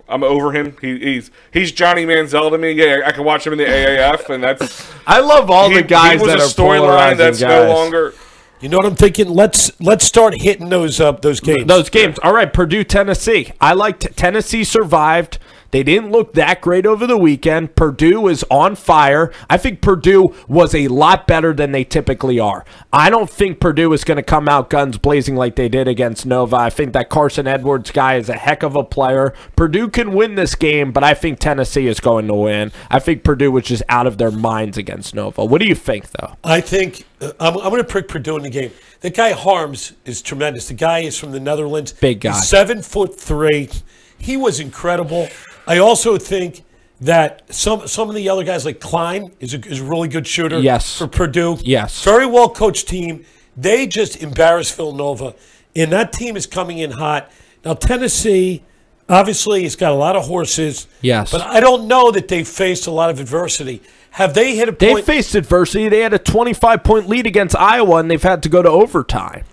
I'm over him. He's Johnny Manziel to me. Yeah, I can watch him in the AAF, and that's. I love all the guys he was that a are storyline polarizing that's guys. no longer. You know what I'm thinking? Let's start hitting those games. Those games. All right, Purdue, Tennessee. I liked Tennessee survived. They didn't look that great over the weekend. Purdue is on fire. I think Purdue was a lot better than they typically are. I don't think Purdue is going to come out guns blazing like they did against Nova. I think that Carson Edwards guy is a heck of a player. Purdue can win this game, but I think Tennessee is going to win. I think Purdue was just out of their minds against Nova. What do you think, though? I think I'm going to pick Purdue in the game. The guy Harms is tremendous. The guy is from the Netherlands. Big guy. He's 7'3". He was incredible. I also think that some of the other guys like Klein is a really good shooter. Yes. For Purdue. Yes. Very well coached team. They just embarrassed Villanova, and that team is coming in hot. Now Tennessee, obviously, has got a lot of horses. Yes. But I don't know that they faced a lot of adversity. Have they hit a They point? faced adversity. They had a 25-point lead against Iowa, and they've had to go to overtime.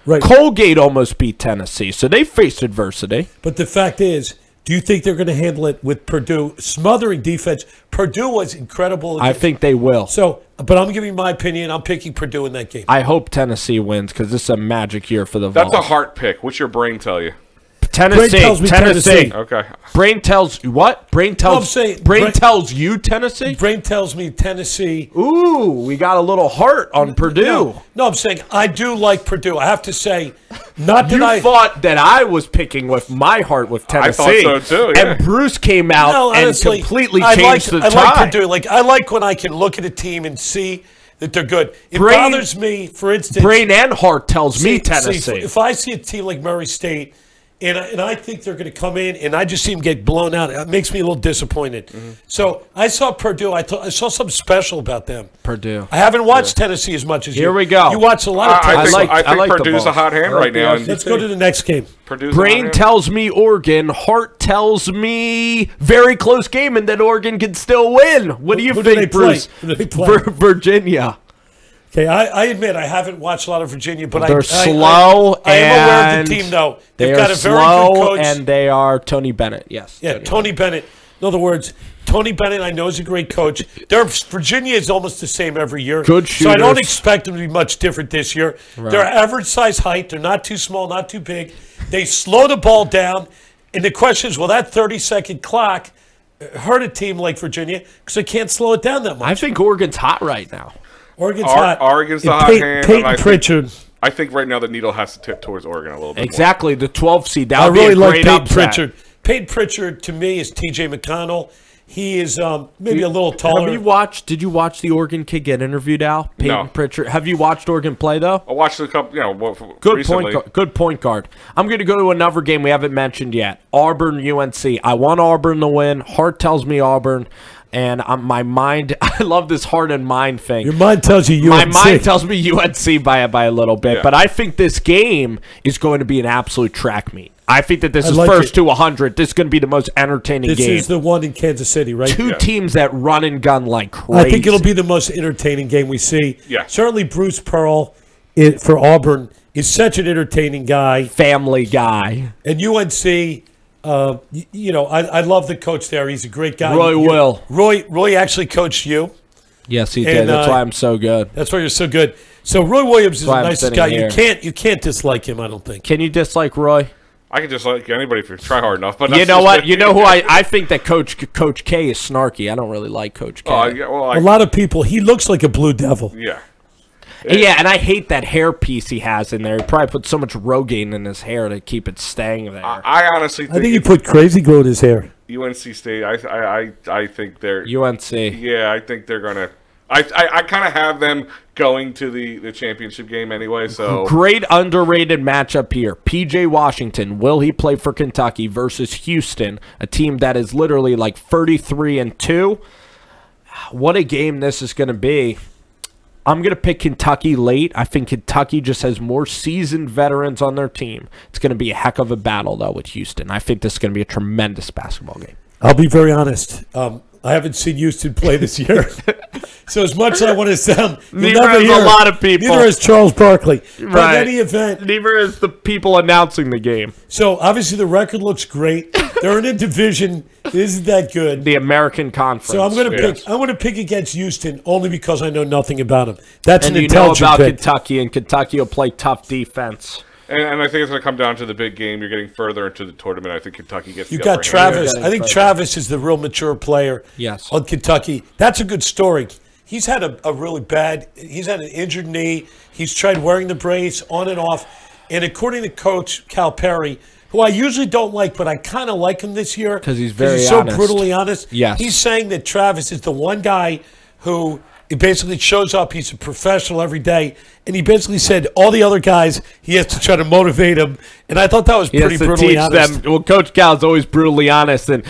Right. Colgate almost beat Tennessee, so they faced adversity. But the fact is, do you think they're going to handle it with Purdue smothering defense? Purdue was incredible. I think they will. So, but I'm giving my opinion. I'm picking Purdue in that game. I hope Tennessee wins because this is a magic year for the Vols. That's a heart pick. What's your brain tell you? Tennessee. Brain tells me Tennessee. Okay. Brain tells you what? Brain tells. I'm saying- brain tells you Tennessee. Brain tells me Tennessee. Ooh, we got a little heart on Purdue. No, I'm saying I do like Purdue. I have to say, not that You I thought that I was picking with my heart with Tennessee. thought so too, yeah. And Bruce came out No, and honestly, completely I changed like, the I like tide. Purdue. Like I like when I can look at a team and see that they're good. It Brain- bothers me, for instance. Brain and heart tells me See, Tennessee. if I see a team like Murray State, and I think they're going to come in, and I just see them get blown out, it makes me a little disappointed. Mm-hmm. So I saw Purdue. I saw something special about them. Purdue. I haven't watched Tennessee as much as you. Here we go. You watch a lot of I Tennessee. think, like- I like the Purdue's a Vols. hot hand I like right now. the and Let's go to the next game. Purdue's a hot Brain hand. tells me Oregon. Heart tells me very close game and that Oregon can still win. What do you Who do they think, play? Bruce? Who do they play? Virginia. Okay, I admit I haven't watched a lot of Virginia, but They're I slow I am aware of and the team, though. They They've are got a very slow good coach. and they are Tony Bennett. Yes. Yeah, Tony Bennett. In other words, Tony Bennett, I know, is a great coach. Virginia is almost the same every year. Good So I don't shooters. expect them to be much different this year. They're average size height. They're not too small, not too big. They slow the ball down. And the question is, will that 30-second clock hurt a team like Virginia because they can't slow it down that much? I think Oregon's hot right now. Oregon's hot. Oregon's the And hot Peyton, hand, Peyton and I think- Pritchard. I think right now the needle has to tip towards Oregon a little bit Exactly, the 12th seed. That I would really be a like great Peyton upset. Pritchard. Peyton Pritchard, to me, is T.J. McConnell. He is maybe a little taller. Have you watched? Did you watch the Oregon kid get interviewed, Al? Peyton No. Pritchard. Have you watched Oregon play though? more. I watched a couple, Good recently. point. Good point guard. I'm going to go to another game we haven't mentioned yet. Auburn UNC. I want Auburn to win. Heart tells me Auburn, and my mind. I love this heart and mind thing. Your mind tells you My UNC. mind tells me UNC by a little bit, Yeah. but I think this game is going to be an absolute track meet. I think that this is like first it. to 100. This is going to be the most entertaining This game. is the one in Kansas City, right? Two teams that run and gun like crazy. I think it'll be the most entertaining game we see. Yeah. Certainly Bruce Pearl for Auburn is such an entertaining guy. Family Guy. And UNC, I love the coach there. He's a great guy. Roy Will. Roy actually coached you. Yes, he And, did. That's why I'm so good. That's why you're so good. So Roy Williams is why the I'm nicest sitting guy. here. You can't dislike him, I don't think. Can you dislike Roy? I can just like anybody if you try hard enough. But you know what? You know who I think that Coach K is snarky. I don't really like Coach K. Yeah, well, a lot of people. He looks like a Blue Devil. Yeah. Yeah, and I hate that hair piece he has in there. He probably put so much Rogaine in his hair to keep it staying there. I honestly think he put crazy glue in his hair. UNC State. I think they're UNC. Yeah, I think they're gonna. I kind of have them going to the championship game anyway. So great underrated matchup here. PJ Washington, will he play for Kentucky versus Houston, a team that is literally like 33-2? What a game this is going to be. I'm going to pick Kentucky late. I think Kentucky just has more seasoned veterans on their team. It's going to be a heck of a battle, though, with Houston. I think this is going to be a tremendous basketball game. I'll be very honest. I haven't seen Houston play this year. So as much as I want to sound, neither has a lot of people. Neither is Charles Barkley. Right. But in any event. Neither is the people announcing the game. So obviously the record looks great. They're in a division that isn't that good. The American Conference. So I'm going to pick. I'm going to pick against Houston only because I know nothing about them. That's and an you intelligent know about pick. Kentucky, and Kentucky will play tough defense. And I think it's going to come down to the big game. You're getting further into the tournament. I think Kentucky gets. You got Travis. I think Travis is the real mature player. Yes. On Kentucky, that's a good story. He's had a really bad. He's had an injured knee. He's tried wearing the brace on and off. And according to Coach Calipari, who I usually don't like, but I kind of like him this year because he's very so honest. brutally honest. Yes. He's saying that Travis is the one guy who basically shows up. He's a professional every day. And he basically said all the other guys, he has to try to motivate them. And I thought that was pretty brutally honest. Well, Coach Cal is always brutally honest. And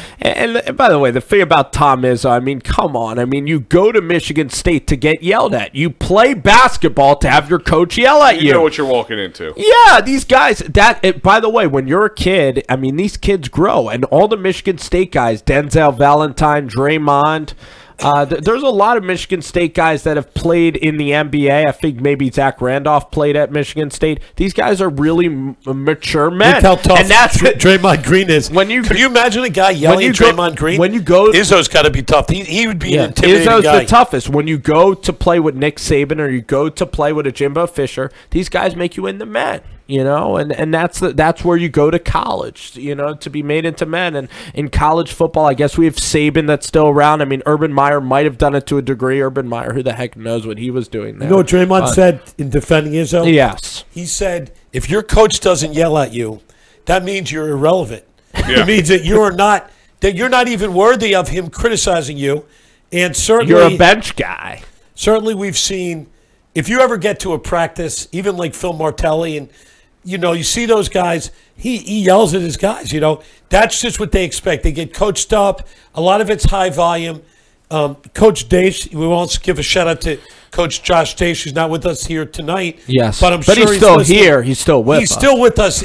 by the way, the thing about Tom Izzo, I mean, come on. I mean, you go to Michigan State to get yelled at. You play basketball to have your coach yell at you. You know what you're walking into. Yeah, these guys, by the way, when you're a kid, I mean, these kids grow. And all the Michigan State guys, Denzel Valentine, Draymond, there's a lot of Michigan State guys that have played in the NBA. I think maybe Zach Randolph played at Michigan State. These guys are really mature men. Look how tough and that's Draymond Green is. Can you imagine a guy yelling at Draymond Green? When you go, Izzo's got to be tough. He would be an intimidating Izzo's guy. the toughest. When you go to play with Nick Saban or you go to play with a Jimbo Fisher, these guys make you into men. You know, and that's where you go to college, you know, to be made into men. And in college football, I guess we have Saban that's still around. I mean, Urban Meyer might have done it to a degree. Urban Meyer, who the heck knows what he was doing there. You know what Draymond said in defending Izzo? Yes. He said, if your coach doesn't yell at you, that means you're irrelevant. Yeah. It means that you're not even worthy of him criticizing you. And certainly you're a bench guy. Certainly we've seen, if you ever get to a practice, even like Phil Martelli and you know, you see those guys, he yells at his guys, you know. That's just what they expect. They get coached up. A lot of it's high volume. Coach Dace, we won't give a shout-out to Coach Josh Dace, who's not with us here tonight. Yes, but sure he's still here. He's still with us. He's still with us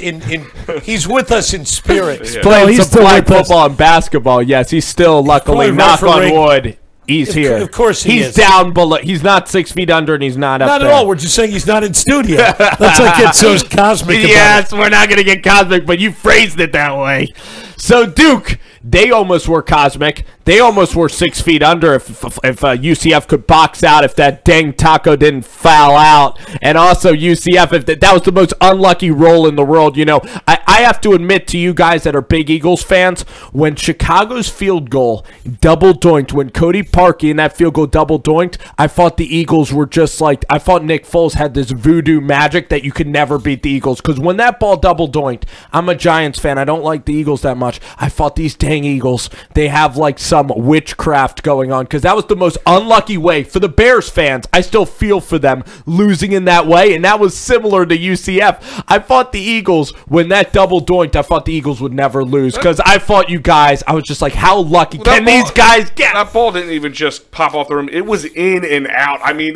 he's with us in spirit. He's playing some flag football and basketball. Yes, he's still, luckily, knock on wood, he's here. Of course he's down below. He's not 6 feet under, and he's not up there. Not at all. We're just saying he's not in studio. Let's not get so cosmic about yes, we're not going to get cosmic, but you phrased it that way. So, Duke, they almost were cosmic. They almost were 6 feet under if UCF could box out, if that dang taco didn't foul out. And also UCF, if that was the most unlucky roll in the world. You know, I have to admit to you guys that are big Eagles fans, when Chicago's field goal double doinked, when Cody Parkey in that field goal double doinked, I thought the Eagles were just like, I thought Nick Foles had this voodoo magic that you could never beat the Eagles. Because when that ball double doinked, I'm a Giants fan. I don't like the Eagles that much. I thought these dang Eagles, they have like some witchcraft going on, because that was the most unlucky way for the Bears fans. I still feel for them losing in that way, and that was similar to UCF. I thought the Eagles, when that double doinked, I thought the Eagles would never lose, because I thought you guys, I was just like, how lucky can these guys get? That ball didn't even just pop off the rim. It was in and out. I mean,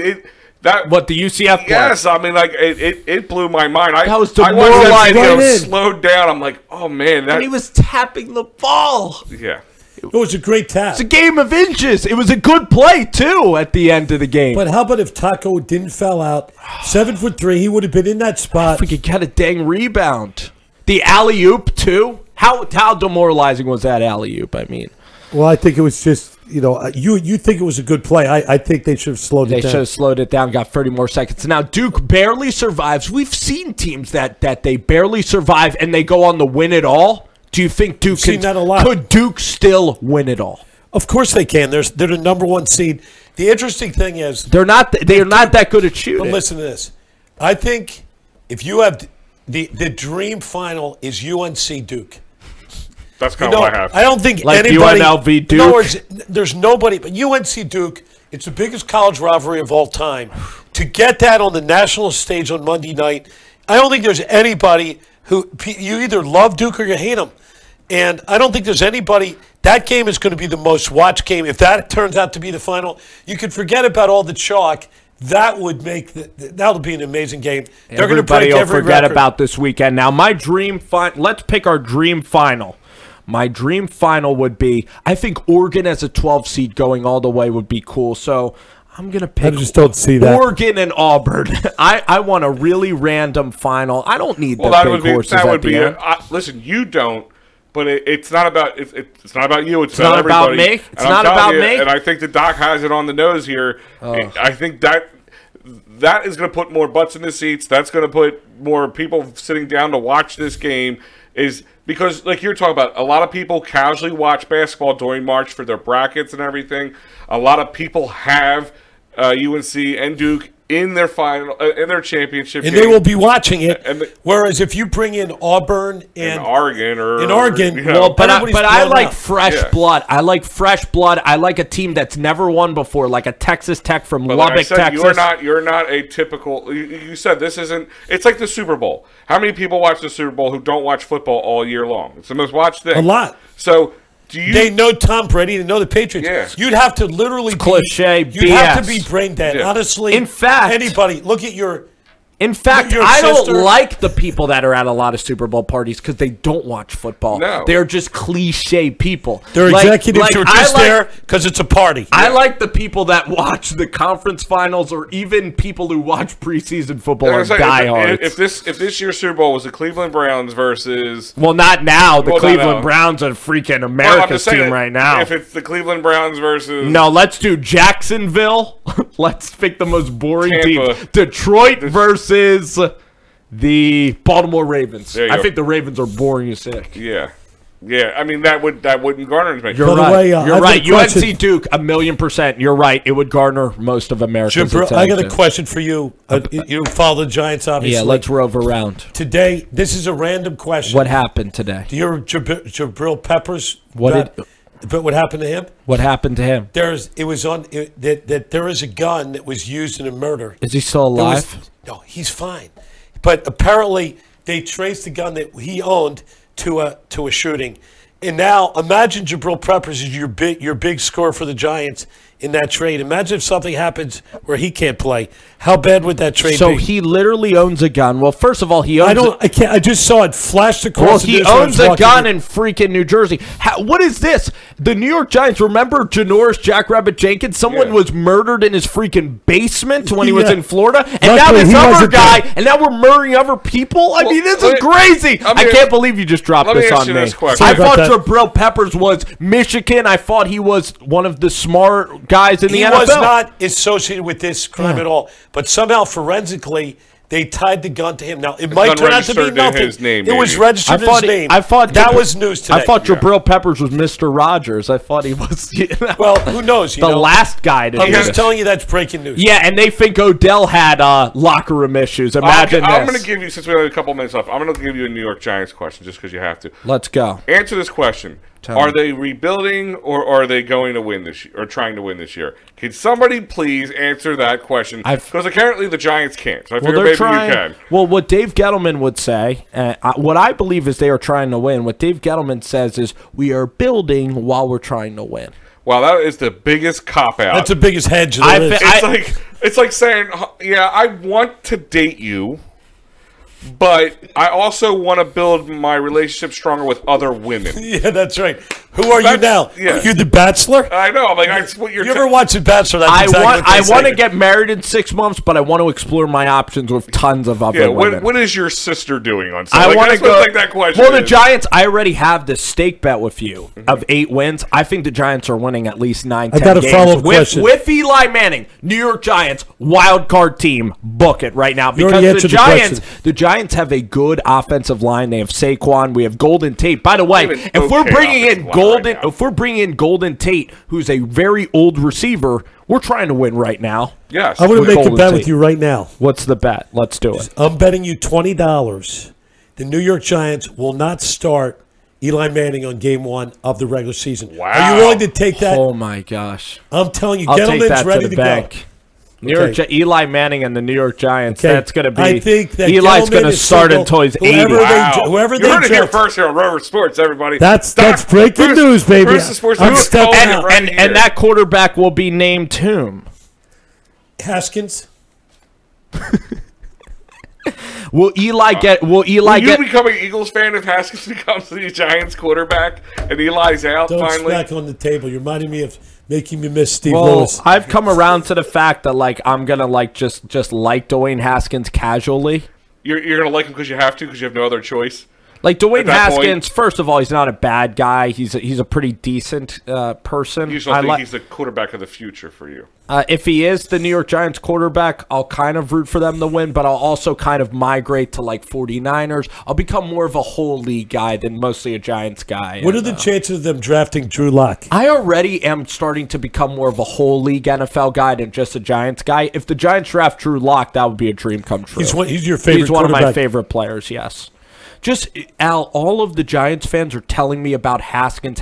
what, the UCF play? Yes, I mean, like, it blew my mind. That was I watched that video right slowed down. I'm like, oh, man. And he was tapping the ball. Yeah. It was a great tap. It's a game of inches. It was a good play, too, at the end of the game. But how about if Taco didn't foul out? 7'3", he would have been in that spot. If we could get a dang rebound. The alley-oop, too. How demoralizing was that alley-oop, I mean? Well, I think it was just you think it was a good play. I think they should have slowed it down. They should have slowed it down, got 30 more seconds. Now, Duke barely survives. We've seen teams that they barely survive and they go on to win it all. Do you think Duke seen that a lot. Could Duke still win it all? Of course they can. They're the #1 seed. The interesting thing is They're not that good at shooting. But listen to this. I think if you have the dream final is UNC Duke. That's kind of what I have. I don't think like anybody. UNLV Duke. In other words, there's nobody, but UNC Duke. It's the biggest college rivalry of all time. To get that on the national stage on Monday night, I don't think there's anybody who you either love Duke or you hate them. And I don't think there's anybody. That game is going to be the most watched game. If that turns out to be the final, you can forget about all the chalk. That would make that'll be an amazing game. They're going to break every forget record. about this weekend. Now, my dream let's pick our dream final. My dream final would be, I think Oregon as a 12 seed going all the way would be cool. So I'm going to pick I just don't see that. Oregon and Auburn. I want a really random final. I don't need the big horses at the end. Listen, you don't. But it's not about it's not about you. It's not about everybody. me. It's not about me. And I think the doc has it on the nose here. I think that is going to put more butts in the seats. That's going to put more people sitting down to watch this game. Is because, like you're talking about, a lot of people casually watch basketball during March for their brackets and everything. A lot of people have UNC and Duke in their final, in their championship and game. they will be watching it. Whereas if you bring in Auburn and Oregon, well, but I like fresh blood. I like fresh blood. I like a team that's never won before, like a Texas Tech from Lubbock, Texas. You're not a typical. You said this isn't. It's like the Super Bowl. How many people watch the Super Bowl who don't watch football all year long? It's the most watched thing. A lot. So. They know Tom Brady. They know the Patriots. Yeah. You'd have to literally cliche. You'd have to be brain dead. Yeah. Honestly, in fact, anybody look at your. In fact, I don't like the people that are at a lot of Super Bowl parties because they don't watch football. No. They're just cliche people. They're executives who are just there because it's a party. I like the people that watch the conference finals or even people who watch preseason football or diehards. If this year's Super Bowl was the Cleveland Browns versus... Well, not now. The Cleveland Browns are freaking America's team right now. If it's the Cleveland Browns versus... No, let's do Jacksonville. Let's pick the most boring Tampa. team. Detroit versus the Baltimore Ravens. I think the Ravens are boring as sick. Yeah. Yeah, I mean that wouldn't garner as many. You're right. You're right. UNC Duke, 1,000,000%. You're right. It would garner most of America's attention. I got a question for you. You follow the Giants, obviously. Yeah, let's rove around. Today, this is a random question. What happened today? Do you hear Jabril Peppers? But what happened to him? What happened to him? There is a gun that was used in a murder. Is he still alive? No, he's fine. But apparently they traced the gun that he owned to a shooting. And now imagine Jabril Peppers is your big scorer for the Giants in that trade. Imagine if something happens where he can't play. How bad would that trade be? So he literally owns a gun. Well, first of all, he owns. I just saw it flashed across. Well, he owns a gun in freaking New Jersey. What is this? The New York Giants. Remember Janoris Jackrabbit Jenkins? Someone was murdered in his freaking basement when he was in Florida, and now this other guy, and now we're murdering other people. I mean, this is crazy. I can't believe you just dropped this on me. I thought Jabril Peppers was Michigan. I thought he was one of the smart guys in the NFL. He was not associated with this crime at all. But somehow, forensically, they tied the gun to him. Now, it might turn out to be nothing. It was registered in his name. I thought that was news today. I thought Jabril Peppers was Mr. Rogers. I thought he was. Well, who knows? The last guy to do I'm just telling you that's breaking news. Yeah, and they think Odell had locker room issues. Imagine this. I'm going to give you, since we have a couple minutes left, I'm going to give you a New York Giants question just because you have to. Let's go. Answer this question. Are they rebuilding or are they going to win this year or trying to win this year? Can somebody please answer that question? Because apparently the Giants can't. So I figure maybe you can. Well, what Dave Gettleman would say, what I believe is they are trying to win. What Dave Gettleman says is we are building while we're trying to win. Wow, that is the biggest cop-out. That's the biggest hedge it's like saying, yeah, I want to date you, but I also want to build my relationship stronger with other women. Yeah, that's right. Who are you now? Yeah. Are you the Bachelor? I know. I'm like, that's what you're. You ever watch The Bachelor? That's I exactly want what they I want say. to get married in 6 months, but I want to explore my options with tons of other Yeah. women. What is your sister doing on? I want to go. Like that question. Well, the Giants. I already have this stake bet with you of 8 wins. I think the Giants are winning at least 9. 10 got a games follow-up question. with Eli Manning. New York Giants wild card team. Book it right now You already because answered the question. The Giants have a good offensive line. They have Saquon. We have Golden Tate. By the way, Even if we're okay bringing in offensive line Golden, right now. if we're bringing in Golden Tate, who's a very old receiver, we're trying to win right now. Yes. I'm going to with make a Golden bet Tate. with you right now. What's the bet? Let's do it. I'm betting you $20 the New York Giants will not start Eli Manning on game 1 of the regular season. Wow. Are you willing to take that? Oh my gosh! I'm telling you, I'll take gentlemen's that ready to the go. bank. New Okay. York, Eli Manning and the New York Giants. Okay. That's going to be. I think that Eli's Gettleman going to is start single. until he's 80. Whoever they- Wow. whoever you they heard it here draft- first here on Rover Sports, everybody. That's breaking news, baby. Bruce the Sports I'm News stepping calling out. it right and that quarterback will be named whom? Haskins. Will Eli get? Will Eli Will you get? become an Eagles fan if Haskins becomes the Giants quarterback and Eli's out Don't finally? smack on the table. You're reminding me of making me miss Steve Well, Lewis. I've come around to the fact that like I'm gonna like just like Dwayne Haskins casually. You're gonna like him because you have to, because you have no other choice. Like Dwayne At that point- Haskins, first of all, he's not a bad guy. He's a pretty decent person. You still think he's the quarterback of the future for you. If he is the New York Giants quarterback, I'll kind of root for them to win, but I'll also kind of migrate to like 49ers. I'll become more of a whole league guy than mostly a Giants guy. What are And, the chances of them drafting Drew Lock? I already am starting to become more of a whole league NFL guy than just a Giants guy. If the Giants draft Drew Lock, that would be a dream come true. He's your favorite He's one of my quarterback. favorite players, yes. Just, Al, all of the Giants fans are telling me about Haskins,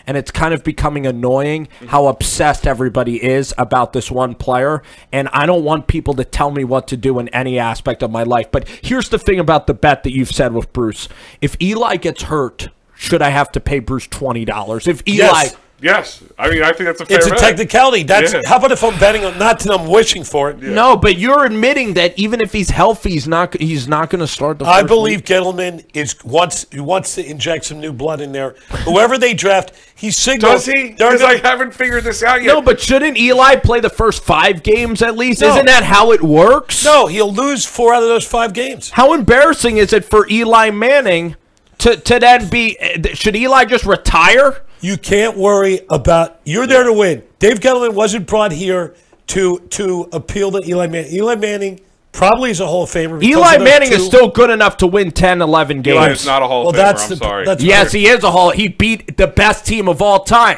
and it's kind of becoming annoying how obsessed everybody is about this one player, and I don't want people to tell me what to do in any aspect of my life. But here's the thing about the bet that you've said with Bruce. If Eli gets hurt, should I have to pay Bruce $20? If Eli... Yes. Yes, I mean I think that's a fair It's a bet. technicality. That's Yeah. How about if I'm betting on? Not that I'm wishing for it. No, but you're admitting that even if he's healthy, he's not going to start the I first believe week. Gettleman wants to inject some new blood in there. Whoever they draft, he signals. Does he? Because I haven't figured this out yet. No, but shouldn't Eli play the first 5 games at least? No. Isn't that how it works? No, he'll lose 4 out of those 5 games. How embarrassing is it for Eli Manning to then be... Should Eli just retire? You can't worry about. You're there to win. Dave Gettleman wasn't brought here to appeal to Eli Manning. Eli Manning probably is a Hall of Famer. because Eli of those Manning 2. is still good enough to win 10, 11 games. Eli is not a Hall of Well, Famer. I'm sorry. that's Yes, he is a Hall. He beat the best team of all time.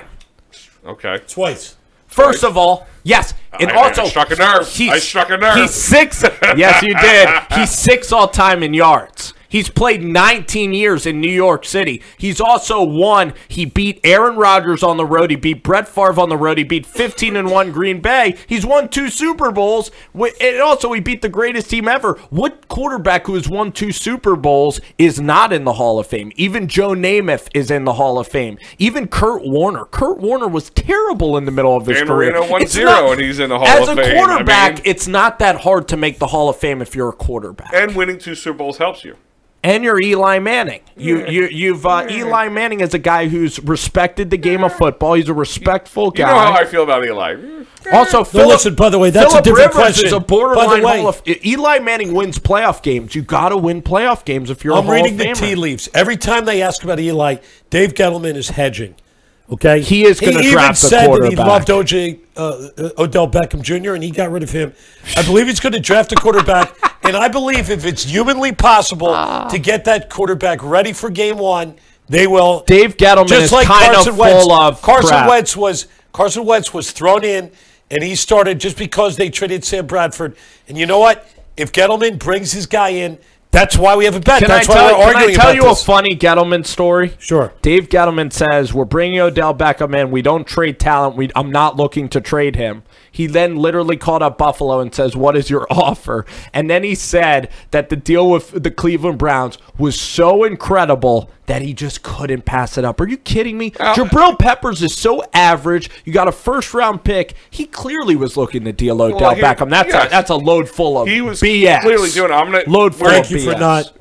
Okay. twice. First of all, yes, and also I struck a nerve. I struck a nerve. He's 6. Yes, you did. He's 6 all time in yards. He's played 19 years in New York City. He's also won. He beat Aaron Rodgers on the road. He beat Brett Favre on the road. He beat 15-1 Green Bay. He's won 2 Super Bowls. And also, he beat the greatest team ever. What quarterback who has won 2 Super Bowls is not in the Hall of Fame? Even Joe Namath is in the Hall of Fame. Even Kurt Warner. Kurt Warner was terrible in the middle of his Dan career. Marino won It's 0, not- and he's in the Hall As of a Fame. quarterback, I mean, it's not that hard to make the Hall of Fame if you're a quarterback. and winning 2 Super Bowls helps you. And you're Eli Manning. Eli Manning is a guy who's respected the game of football. He's a respectful You know how guy. I feel about Eli. Also, No, Philip, listen, by the way, that's Philip a different Rivers question. is a By borderline the way, Hall of Eli Manning wins playoff games. You got to win playoff games if you're a I'm Hall reading of the Famer. tea leaves. Every time they ask about Eli, Dave Gettleman is hedging. Okay, He is gonna even draft the said that he quarterback. loved Odell Beckham Jr. and he got rid of him. I believe he's going to draft a quarterback, and I believe if it's humanly possible to get that quarterback ready for Game 1, they will. Dave Gettleman just is like kind Carson of Wentz. full of crap. Carson Wentz was thrown in, and he started just because they traded Sam Bradford. And you know what? If Gettleman brings his guy in, That's why we have a bet. Can That's I why tell, we're can I arguing tell about you this. a funny Gettleman story? Sure. Dave Gettleman says, we're bringing Odell Beckham in. We don't trade talent. I'm not looking to trade him. He then literally called up Buffalo and says, what is your offer? And then he said that the deal with the Cleveland Browns was so incredible that he just couldn't pass it up. Are you kidding me? Jabril Peppers is so average. You got a first-round pick. He clearly was looking to deal Odell Beckham. That's a load full of he was BS. Clearly doing it. I'm gonna load full Thank of you BS. for not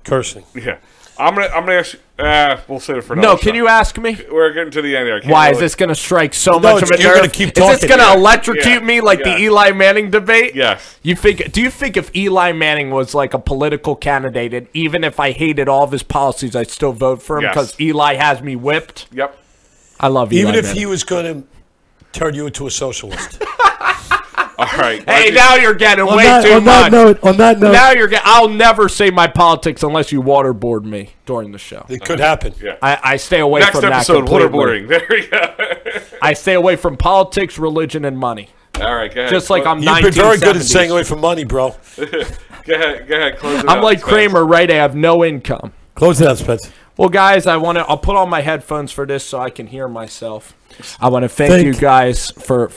cursing. Yeah. I'm gonna ask. We'll save it for another No, show. can you ask me? We're getting to the end here. I can't Why really- is this going to strike so No, much of a you're nerve? gonna keep Is this talking. going to Yeah. electrocute me like Yeah. the Eli Manning debate? Yes. Do you think if Eli Manning was like a political candidate, and even if I hated all of his policies, I'd still vote for him Yes. because Eli has me whipped? Yep. I love Eli Even if Manning. he was going to turn you into a socialist. All right. Hey, now you're getting way on too much. that note, Now you're getting. I'll never say my politics unless you waterboard me during the show. it could happen. Yeah. I stay away Next from that episode, completely. waterboarding. There we go. I stay away from politics, religion, and money. All right, go ahead. Just like I'm You've been very good at 1970s. staying away from money, bro. Go ahead. Close it out. I'm like Spence. Kramer, right? I have no income. Close it out, Spence. Well, guys, I'll put on my headphones for this so I can hear myself. I want to thank you guys for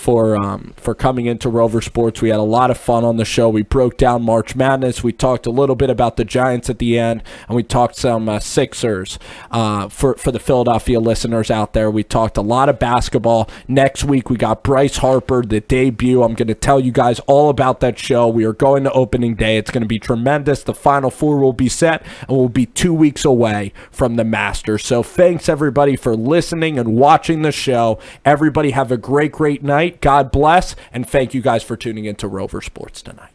coming into Rover Sports. We had a lot of fun on the show. We broke down March Madness. We talked a little bit about the Giants at the end, and we talked some Sixers for the Philadelphia listeners out there. We talked a lot of basketball. Next week, we got Bryce Harper, the debut. I'm going to tell you guys all about that show. We are going to opening day. It's going to be tremendous. The Final Four will be set, and we'll be 2 weeks away from the Masters. So thanks, everybody, for listening and watching the show. Everybody have a great night. God bless, and thank you guys for tuning into Rover Sports tonight.